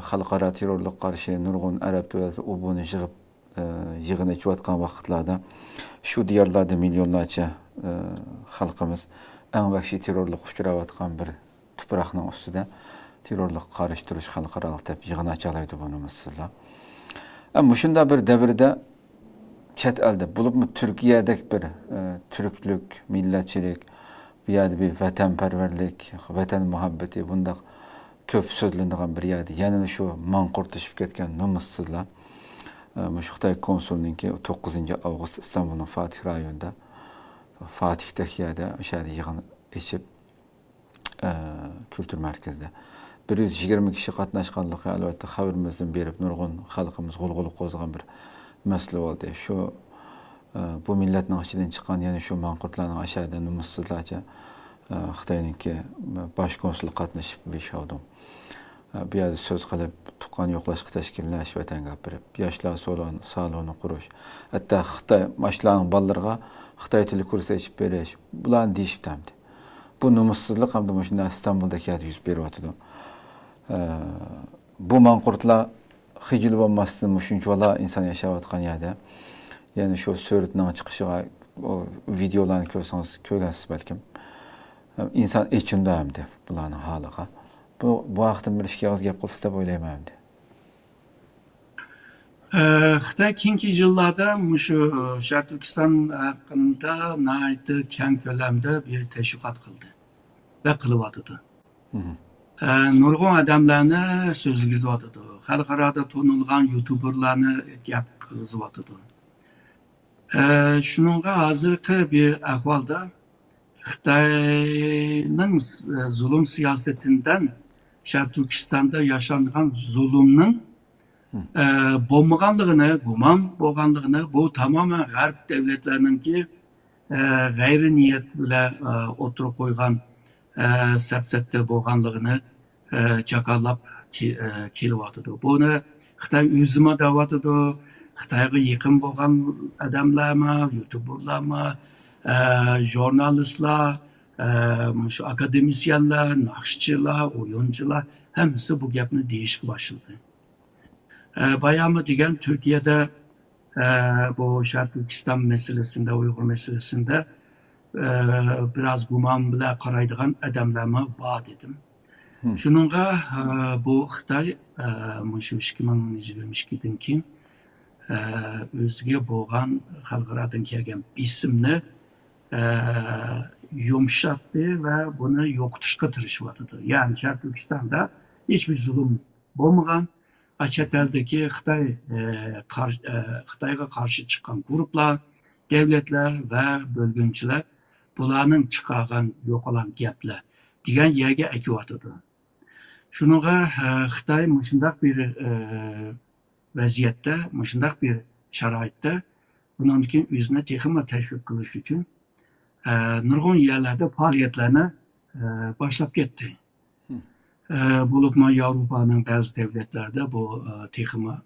xalqaro terrorlikqa qarshi nurg'un arab davlatlari u buni yig'in ichayotgan vaqtlarda shu diyorlarda millionlarcha xalqimiz eng vahshiy terrorlikqa uchrayotgan bir tuproqning ustida terrorlikqa qarshi turish xalqaro deb yig'in achalaydi bunimiz sizlar. Ama shunda bir davrda chet elda bo'libmi Turkiyadek bir türklük, millatchilik, bu yerda bir vatanparvarlik, vatan muhabbati bundaq ko'p so'zlanadigan bir yerda yana shu manqurtishib ketgan nomussizlar. Shu Xitoy konsulininki 9 avgust İstanbulning Fatih rayonida Fatih'dagi yerda o'sha yig'in ichib kültür merkezde 120 kishi qatnashganligi albatta xabarimizdan berib nurg'un xalqimiz g'ulg'ula qo'zg'agan bir masala bo'ldi. Shu bu millatning ichidan chiqqan yana shu manqurtlarning aşağıda numussizlarcha Xitoyninki bosh konsul qatnashib beshavdim. Bu yerda so'z qilib tuqqan yo'qlashga tashkillash vatan gapirib, yoshlar saloni qurish, hatto Xitoy mashlarning bolalarga Xitoy tili kursi ichib berish, bularni deyishibdi. Bu numussizlik hamda shunday İstanbul'daki yerda yuz beryapti. Bu manqurtlar hijil bo'lmasdan shuncha inson yashayotgan yerda yani shu suratning chiqishiga o videolarni ko'rsangiz ko'rgansiz balkim. İnsan içimde hamdi bularning holiga. Bu haqda bir ikki og'iz gap qilsa deb o'ylayman endi. Xitoy keyingi yillarda shu Sharq Turkiston haqida nihoyatda keng ko'lamda bir tashviqot qildi va qilyotidi. Nurg'un odamlarni so'zlayotidi. Xalqaro tanilgan youtuberlarni gap qilib Şununla hozirgi bir ahvolda Xitoyning zulm siyosatidan Sharq Turkistonda yaşangan zulmning bo'lmaganligini, gumon bo'lganligini, bu tamamen G'arb davlatlarininki g'ayri niyat bilan o'tirib qo'ygan sapsatda bo'lganligini jakarlab kelyotidi. Buni Xitoy o'zimi deyotidi. Xitoyga yaqin bo'lgan odamlarmi, youtuberlarmi, jurnalistlar, shu akademisyenlar, naqshchilar, o'yinchilar hammasi bu gapni deyishga boshladi. Bayağımı degan Türkiye'de bu Sharq Turkiston meselesinde, Uyg'ur meselesinde biraz gumon bilan qaraydigan odamlarmi bor dedim. Shuningga bu Xitoy shu 2022dan keyin o'ziga bo'lgan xalqaradan kelgan bisimni yumshatdi va buni yo'qotishga tirishyapti. Ya'ni Sharq Turkistonda hech bir zulm bo'lmagan, chet eldagi Xitoyga qarshi chiqqan guruhlar, davlatlar va bo'lgunchilar bularning chiqargan yo'qolan gaplar degan yerga akyapti. Shuningga Xitoy shunday bir vaziyatda, shunday bir sharoitda bundan keyin o'zini texnik tashviq qilish uchun nurg'un yerlarda faoliyatlarni boshlab ketdi. Bo'libmi Yevropaning ba'zi davlatlarida bu texnik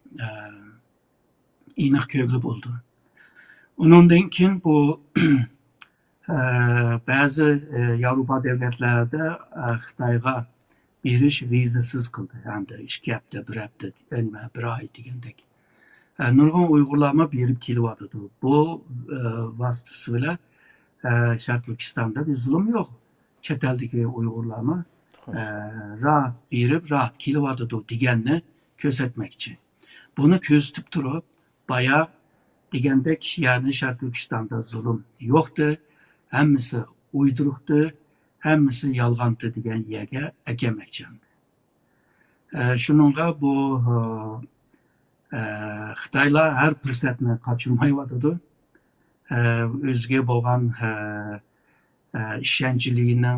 aniq ko'ngli bo'ldi. Undan keyin bu ba'zi Yevropa davlatlarida Xitoyga berish vizasiz qildi. Hamda 2 hafta, 1 hafta, 1 oy degandek. Nurg'un Uyg'urlarga berib kelyapti. Bu vasitasi bilan Sharq Turkistonda bir zulm yo'q. Chet eldagi Uyg'urlarga rahat berib, rahat kelyapti deganni ko'rsatmoqchi. Buni ko'rsatib turib, bayağı degandek, ya'ni Sharq Turkistonda zulm yo'qdi, hammasi uyduruqdi, hammasi yolg'onti degan yerga akamoqchi. Shuningga bu Xitoylar har fursatni qochirmayotdi. O'ziga bo'lgan ishonchligini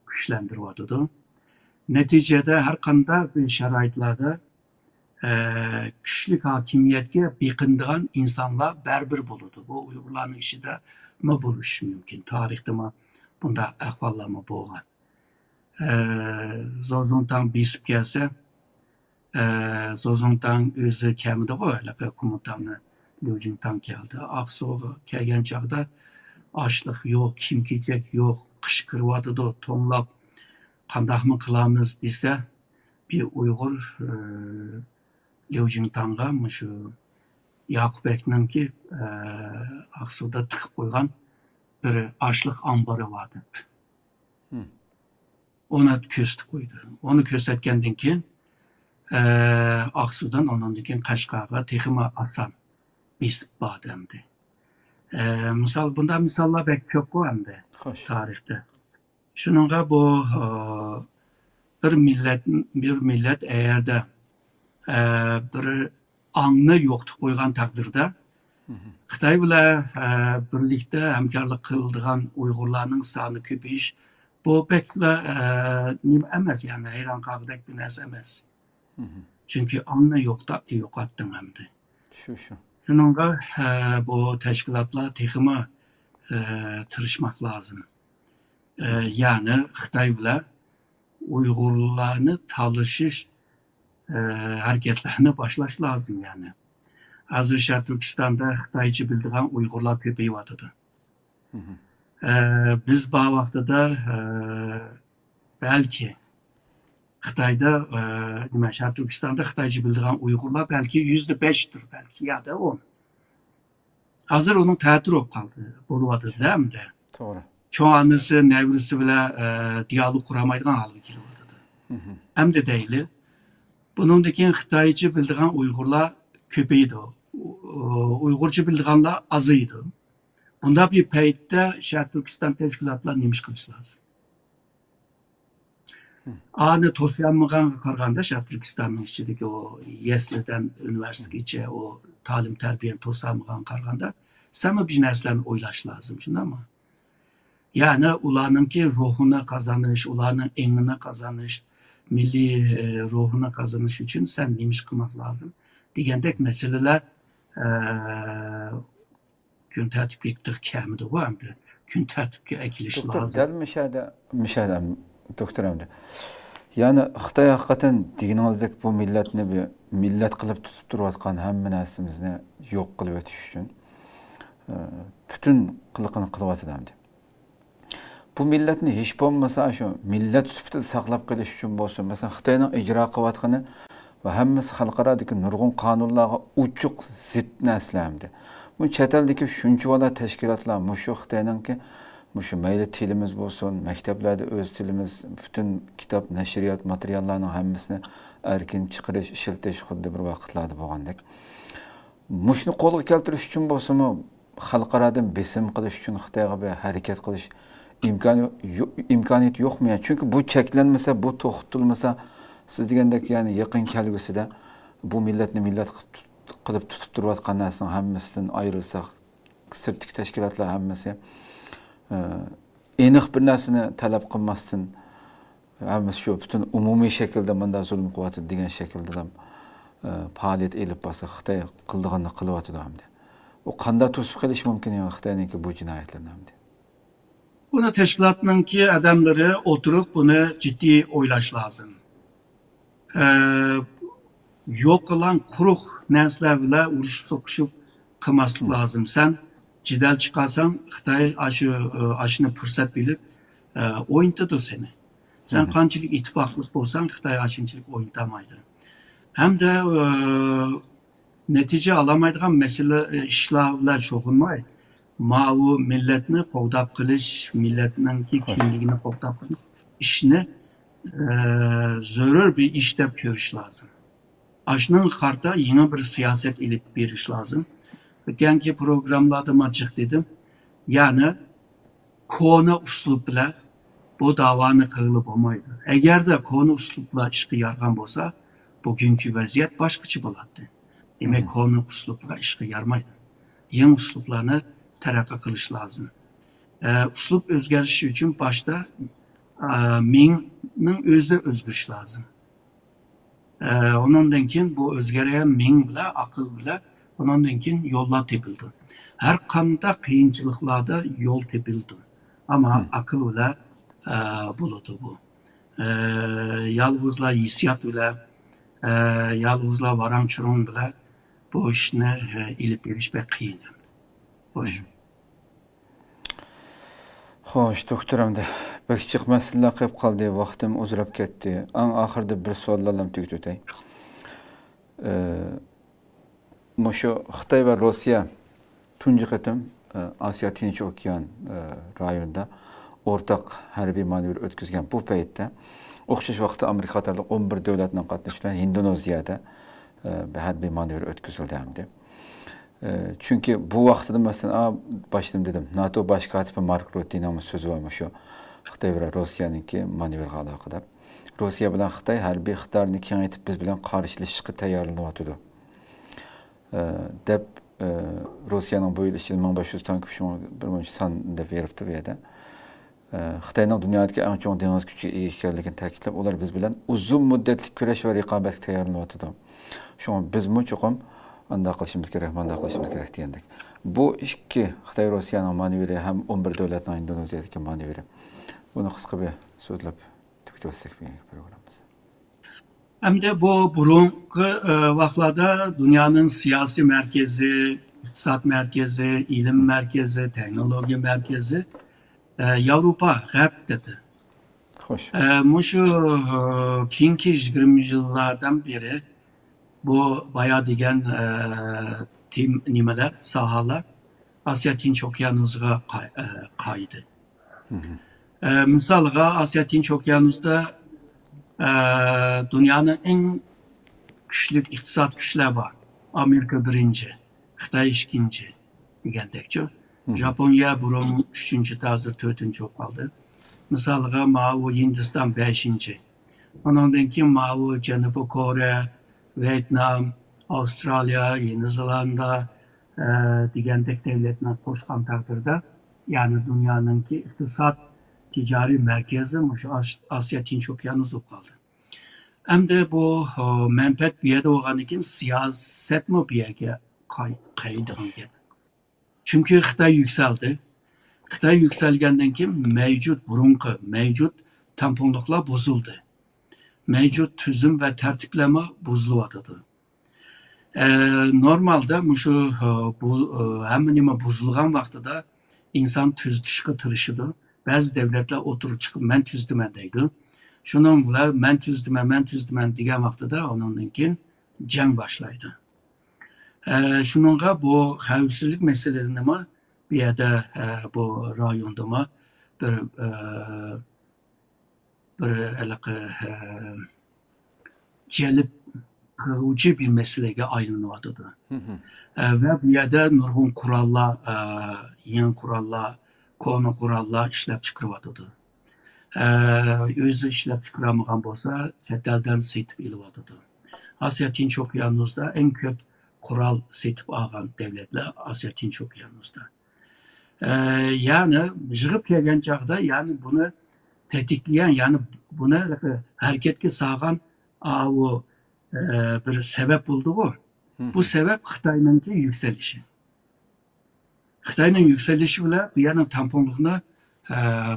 kuchlantiryotdi. Neticede her qanday bir sharoitlarda kuchli hokimiyatga beqindigan insonlar baribir bo'ladi. Bu Uyg'urlarning ishida nima bo'lishi mumkin? Tarixda bunda ahvollar bo'lgan. Zozongtang besib kelsa, Zozongtang o'zi kamida qo'yiladi, ko'mutani Liu Jintang keldi. Aqso'ga kelgan chog'da ochliq yo'q, kiyim-kechak yo'q, qish kiryotdi, to'nlab qandaqmi qilamiz desa, bir Uyg'ur Liu Jintang'a shu Yaqub Akningki Aqsuda tiqib qo'ygan bir ochliq ombori bor deb. Onu ko'rsatib qo'ydi. Onu ko'rsatgandan keyin Aqsudan ondan keyin Qashqarga texmi oson besib bordimdi. Misal bunda misollar bek ko'p qo'yamdi tarixda. Shuningga bu bir millet eğer de bir angni yo'qitib qo'ygan taqdirda Xitoy bilan birlikda hamkorlik qiladigan Uyg'urlarning soni ko'payish bu bekla nima emas, yani hayron qolgudek bir narsa emas. Çünkü angni yo'qotdim hamda. Shu. Shuningga bu tashkilotlar texmi tirishmoq lozim. Yani Xitoy bilan Uyg'urlarni talashish hareketlerini başlash lazım yani. Hozir Sharq Turkistonda Xitoycha biladigan Uyg'urlar ko'payyapti. Biz bu vaqtida belki Xitoyda Sharq Turkistonda Xitoycha biladigan Uyg'urlar belki %5'dir, belki ya da 10. Hozir onun ta'siri bo'lib qoldi, bo'lyapti hamda. To'g'ri. Çoğu annesi, nevrisi bile diyalog kuramaydigan holga kelyapti. Hem de değil. Bunundaki Xitaycı bildiğin Uygurlar köpeydi. Uygurca bildiğinler azıydı. Bunda bir peytte Şərq Türkistan teşkilatlar nemiş kılış lazım. Aynı Tosyanmıgan karganda Şərq Türkistan'ın içindeki o Yesli'den üniversiteye o talim terbiyen Tosyanmıgan karganda sen bir neslen oylaş lazım şimdi ama. Yani ulanınki ruhuna kazanış, ulanın enine kazanış, milli ruhuna kazanış için sen nemiş kılmak lazım. Diyendek meseleler gün tertipliktir kemidi var mı? Gün tertipki ekiliş lazım. Doktor, müşahede, doktor amca. Yani Xitay hakikaten diginimizdeki bu milletini bir millet kılıp tutup duruyatkan hem nesimizni yok kılıp ötüş için bütün kılıkını kılıp atıdı amca. Bu milletini hiç olmasa şu millet süpütü saklap kılış için olsun. Mesela Xitay'ın icra kıvatkını ve hemmesi halkaradaki nurgun kanunlarga uçuk zit neslemdi. Bu çeteldeki şuncu vala teşkilatlar, muşu Xitay'nınki muşu meyli tilimiz olsun, mekteplerde öz tilimiz, bütün kitap, neşriyat, materyallarının hemmesini erkin çıkırış, işiltiş, xuddi bir vakitlarda boğandık. Muşunu kolga keltiriş için olsun mu, halkaradan besim kılış için Xitay'a bir hareket kılış imkaniyeti yok mu ya? Çünkü bu çeklenmese, bu toxutulmasa, siz degendeki yani yakın kelgüsüde bu milletini millet kılıp tutup duruyatkan nesinin hemmesinden ayrılsak, sırtki teşkilatlar hemmesi eniq bir nesini talep kılmasın, hemmesi şu bütün umumi şekilde manda zulüm kuvveti degen şekilde de faaliyet elip basa Xitay kıldığını kılıvatıdı hamdi. O kanda tosuf kılış mümkün ya Xitay'nınki bu cinayetlerin hamdi. Bunu teşkilatınki adamları oturup bunu ciddi oylaş lazım. Yok olan kuruk nesler bile uğraşıp sokuşup kılmaslık lazım. Sen cidel çıkarsan Xitay aşını fırsat bilip oyuntadır seni. Sen kançılık ittifaklık olsan Xitay aşınçılık oyuntamaydı. Hem de netice alamaydıgan mesele işlerler çoğunmay. Mavu milletini qoğdap kılış, milletinin kimliğini qoğdap kılış işini zörür bir iş dep görüş lazım. Aşının karta yeni bir siyaset ilip beriş lazım. Genki programlarda açık dedim. Yani konu uslupla bu davanı kılıp olmaydı. Eğer de konu uslupla işki yargan olsa bugünkü vaziyet başkaçı buladı. Demek konu uslupla işki yarmaydı. Yeni usluplarını terakki kılış lazım. Uslup özgürlüğü için başta Ming'nin özü özgürlüğü lazım. Onun denkin bu özgürlüğe Ming bile, akıl bile onun denkin yollar tepildi. Her kanda kıyınçılıklarda yol tepildi. Ama akıl bile buludu bu. Yalvızla hissiyat bile, yalvızla varan çürün bile bu işini ilip beriş ve kıyın. Hoş. Hoş doktoram da belki çıkmasınlar kayıp kaldı vaktim uzurap gitti. An ahırda bir sorularla tüketey. Muşu Xitay ve Rusya tuncu kıtım Asya Tinç Okyan rayonunda ortak harbiy manevr ötküzgen bu payette okşaş vakti Amerika tarafı 11 devletinden katlaşılan Indonezya'da bir harbiy manevr ötküzüldü hamdi. Çünkü bu vaxtda mesela başladım dedim. NATO baş katibi Mark Rutte'nin sözü varmış o. Xitay ve Rusya'nınki manevrga alakadar. Rusya bilen Xitay harbiy iqtidarını kengaytip biz bilen qarşılaşışqa tayyorlanyapti. Dep Rusya'nın bu yıl içinde 1500 tank bir san dep beripti bu yerda. Xitayning dunyodagi eng chong dengiz kuchiga ega ekanligini ta'kidlab, ular biz bilan uzun muddatli kurash va raqobatga tayyorlanyapti. Shunga biz cho'qim anda qilishimiz kerak, manda qilishimiz kerak degandik. Bu ikki Xitoy Rossiyaning manevri ham 11 davlatning Indoneziyadagi manevri. Buni qisqa bir so'zlab tugatsak programımız. Hem de bu burunki vaqtlarda dünyanın siyasi merkezi, iktisat merkezi, ilim merkezi, teknoloji merkezi Avrupa G'arb dedi. Hoş. Şu keyingi 20 yıllardan beri bu bayağı degen nimeler, sahalar Asya Tinç Okyanusu'na kaydı. Misalga Asya Tinç Okyanusu'da Dünyanın en güçlü iktisat güçleri var. Amerika birinci, Xitay ikinci degandekçi. Japonya burun 3-cü, hazır 4-cü oldu. Misalga Mao Hindistan 5-ci. Ondan keyin Mao Janubiy Kore, Vietnam, Avustraliya, Yeni Zelanda degandek devletler qo'shgan taqdirda, yani dünyanınki iktisat ticari merkezi Asya Tinch Okyanusu kaldı. Hem de bu menfaat bir yerde olan için siyaset mi bir yere kaydı. Çünkü Xitay yükseldi. Xitay yükselgenden kim mevcut tamponluklar bozuldu. Mevcut tüzüm ve tertipleme bozuluyordu. Normalde şu hemen hemen bozulgan vakti da insan tüz dışkı tırışıdı. Bazı devletler oturup çıkıp men tüzdümen deydi. Şunun bile men tüzdümen diyen vakti da onunkin cenk başlaydı. Şununla bu xavfsizlik meselelerini mi bir yerde bu rayonda mı gelip kırıcı bir meseleye ayrılmadıdır. Ve bir yerde nurgun kurallar, yeni kurallar, konu kurallar işlep çıkırmadıdır. Özü işlep çıkıramagan bolsa, çetelden seytip ilıvadıdır. Asya Tinch Okyanusu'da en köp kural seytip ağan devletler Asya Tinch Okyanusu'da. Yani jığıp kelgen çağda, yani bunu tetikleyen, yani buna hareketke sağan o bir sebep buldu bu. Bu sebep Xitay'ın yükselişi. Xitay'ın yükselişi bile bir yanın tamponluğunu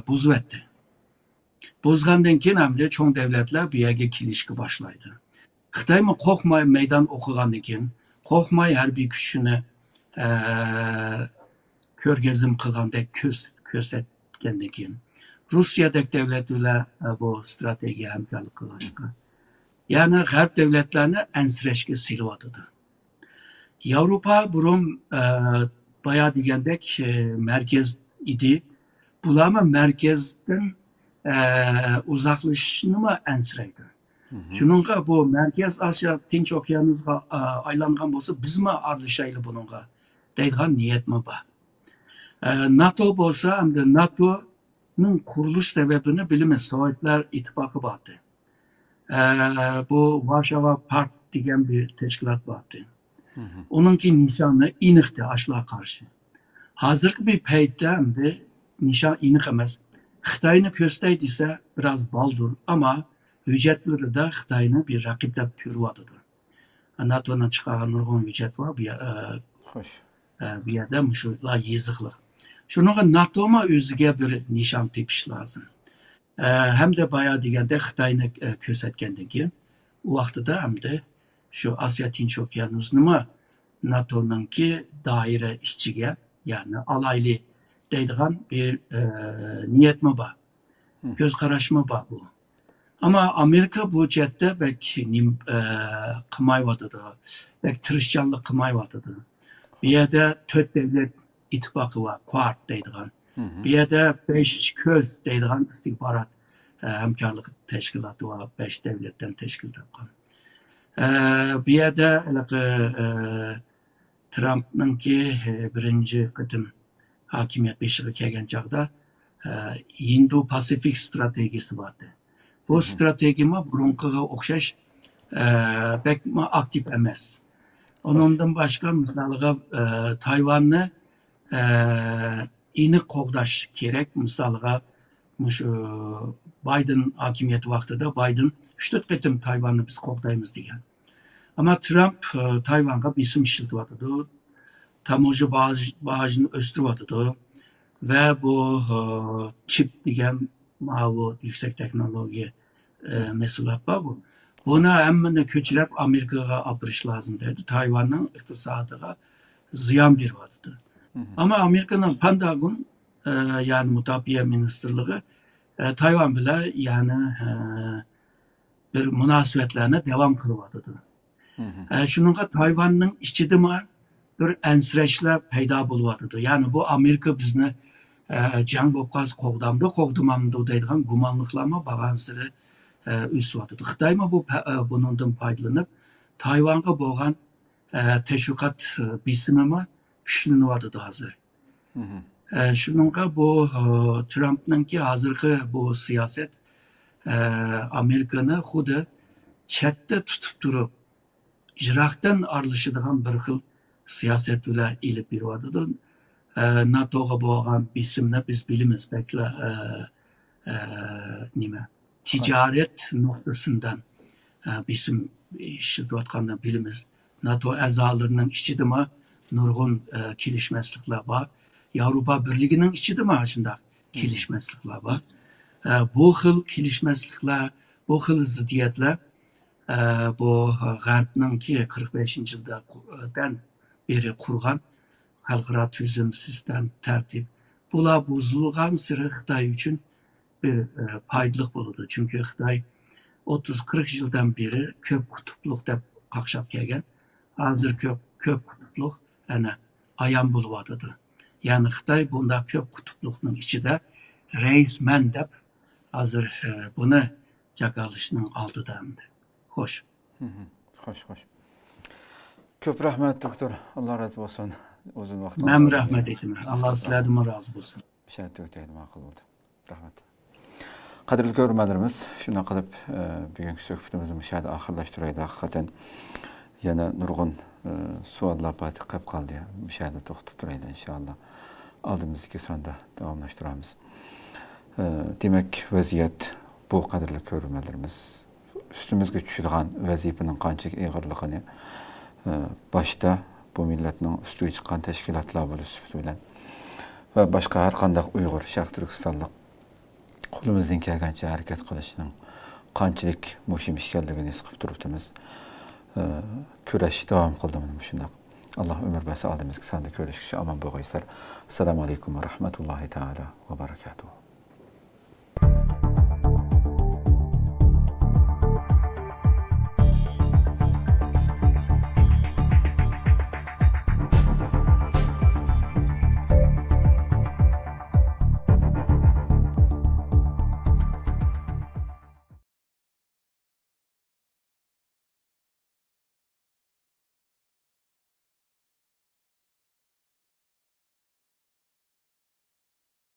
bozuvetti. Bozgandan keyin hem de çoğun devletler bir yerge kilişki başlaydı. Xitay mı korkmay meydan okugandan keyin, korkmay her bir küçüğünü körgezim kılgandek kösetkendan keyin, Rusya'daki devletler bu strateji hemkarlık kılaşkı. Yani Garp devletlerini ensreşki silvadıdı. Avrupa burun bayağı digendek merkez idi. Bulama merkezden uzaklaşını mı ensreydi? Şununla bu merkez Asya Tinch Okyanusu'na aylangan bolsa biz mi arlışaylı bununla? Deydiğen niyet mi var? NATO bolsa hem de NATO'nun kuruluş sebebini bilimiz. Sovyetler İttifakı vardı. Bu Varşova Part diyen bir teşkilat vardı. Onunki nişanı inikti aşlığa karşı. Hazırki bir peytte hem de nişan inik emez. Xitay'ını kösteydi ise biraz baldur ama hücretleri de Xitay'ını bir rakipte pürvadıdır. NATO'nun çıkan nurgun hücret var bir yerde müşürler yazıklı. Şunun NATO'ma özüge bir nişan tepiş lazım. Hem de bayağı degende Xitay'ını kösetkenden ki o vakti de hem de şu Asya Tinch Okyanusu'nu NATO'nun ki daire işçiye, yani alaylı deydiğen bir niyet mi var? Göz karışma var bu. Ama Amerika bu cihette belki kımay vatıdır. Belki tırışçanlık kımay vatıdır. Bir yerde 4 devlet ittifakı var. Quart deydiğen. Bir yerde 5 köz deydiğen istihbarat hemkarlık teşkilatı var. 5 devletten teşkil yapkan. Bir yerde Trump'nın ki birinci kıtım hakimiyet beşiği kelgen çağda Indo-Pasifik stratejisi vardı. Bu stratejime burunkuga okşaş pek aktif emez. Onundan başka misalga Tayvan'ı inik qoğdaş gerek. Misalga Biden hakimiyeti vaxtida Biden 3-4 qitim Tayvan'ı biz qoğdayımız degan. Ama Trump Tayvan'a bisim işletiyordu. Tamoji bağışını östürüyordu. Ve bu çip degen bu yüksek teknoloji mesulat var bu. Buna hemen köçülep Amerika'ya apırış lazım dedi. Tayvan'ın iktisadına ziyan bir vardı. Ama Amerika'nın Pentagon yani Mutafiye Ministerliği Tayvan bile yani bir münasebetlerine devam kılıyordu. Şununla Tayvan'ın işçide bir ensreşler peyda buluyordu. Yani bu Amerika bizne Can Bokaz qoğdamda qoğdumamda deydiğen gumanlıklama bağansırı üsüyordu. Xitay mı bunundan faydalanıp Tayvan'a boğan teşvikat bisimimi güçleniyordu hazır. Şununla bu Trump'nınki hazırki bu siyaset Amerika'nı xudu chetde tutup durup Jiraktan aralışıdığan bir xil siyaset ile ilip biriyordu. NATO'ga boğan bisimini biz bilimiz bekle nime ticaret noktasından bizim işletiyotkandan bilimiz. NATO azalarının içidimi nurgun kilişmeslikler var. Avrupa Birliği'nin içidimi aslında kilişmeslikler var. Bu xil kilişmeslikler, bu xil ziddiyetler bu G'arb'nin ki 45. yıldan beri kurgan halkara tüzüm, sistem, tertip. Bula bozulgan sıra Xitay için bir paydalık buludu. Çünkü Xitay 30-40 yıldan beri köp kutupluk dep kakşap kelgen. Hazır köp kutupluk ayan buluvadıdı. Yani Xitay bunda köp kutuplukның içinde reismen dep hazır bunu jakalışının aldıda. Hoş. Hoş. Köp rahmet doktor. Allah razı olsun. Uzun vaqt. Ben rahmet ettim. Allah sizlerden razı olsun. Bir şey tökdeydi maqul oldu. Rahmet. Qadrli görürmenlerimiz, şuna qılıp bugünkü söhbetimizni müşahede ahırlaştıraydı. Hakikaten yana nurgun suallar batı qap qaldı. Müşahede toxtup duraydı inşallah. Aldığımız 2 sonda davamlaştıramız. Demek vaziyet bu qadrli görürmenlerimiz üstümüzge düşüdüğün vazifenin qançak eğirliğini başta bu milletinin üstüge çıkan teşkilatlar bolu sübütüyle ve başka her kandak Uygur, Şarkı Türkistanlık kolumuzdan kelgancha hareket qilishning qanchalik muhim ekanligini his qilib turibmiz. Kurash davom qildimi shundoq. Alloh umr basi oldimizga sonda ko'rishishga omon bo'lg'aysizlar. Assalomu alaykum va rahmatullohi taala va barakatuh.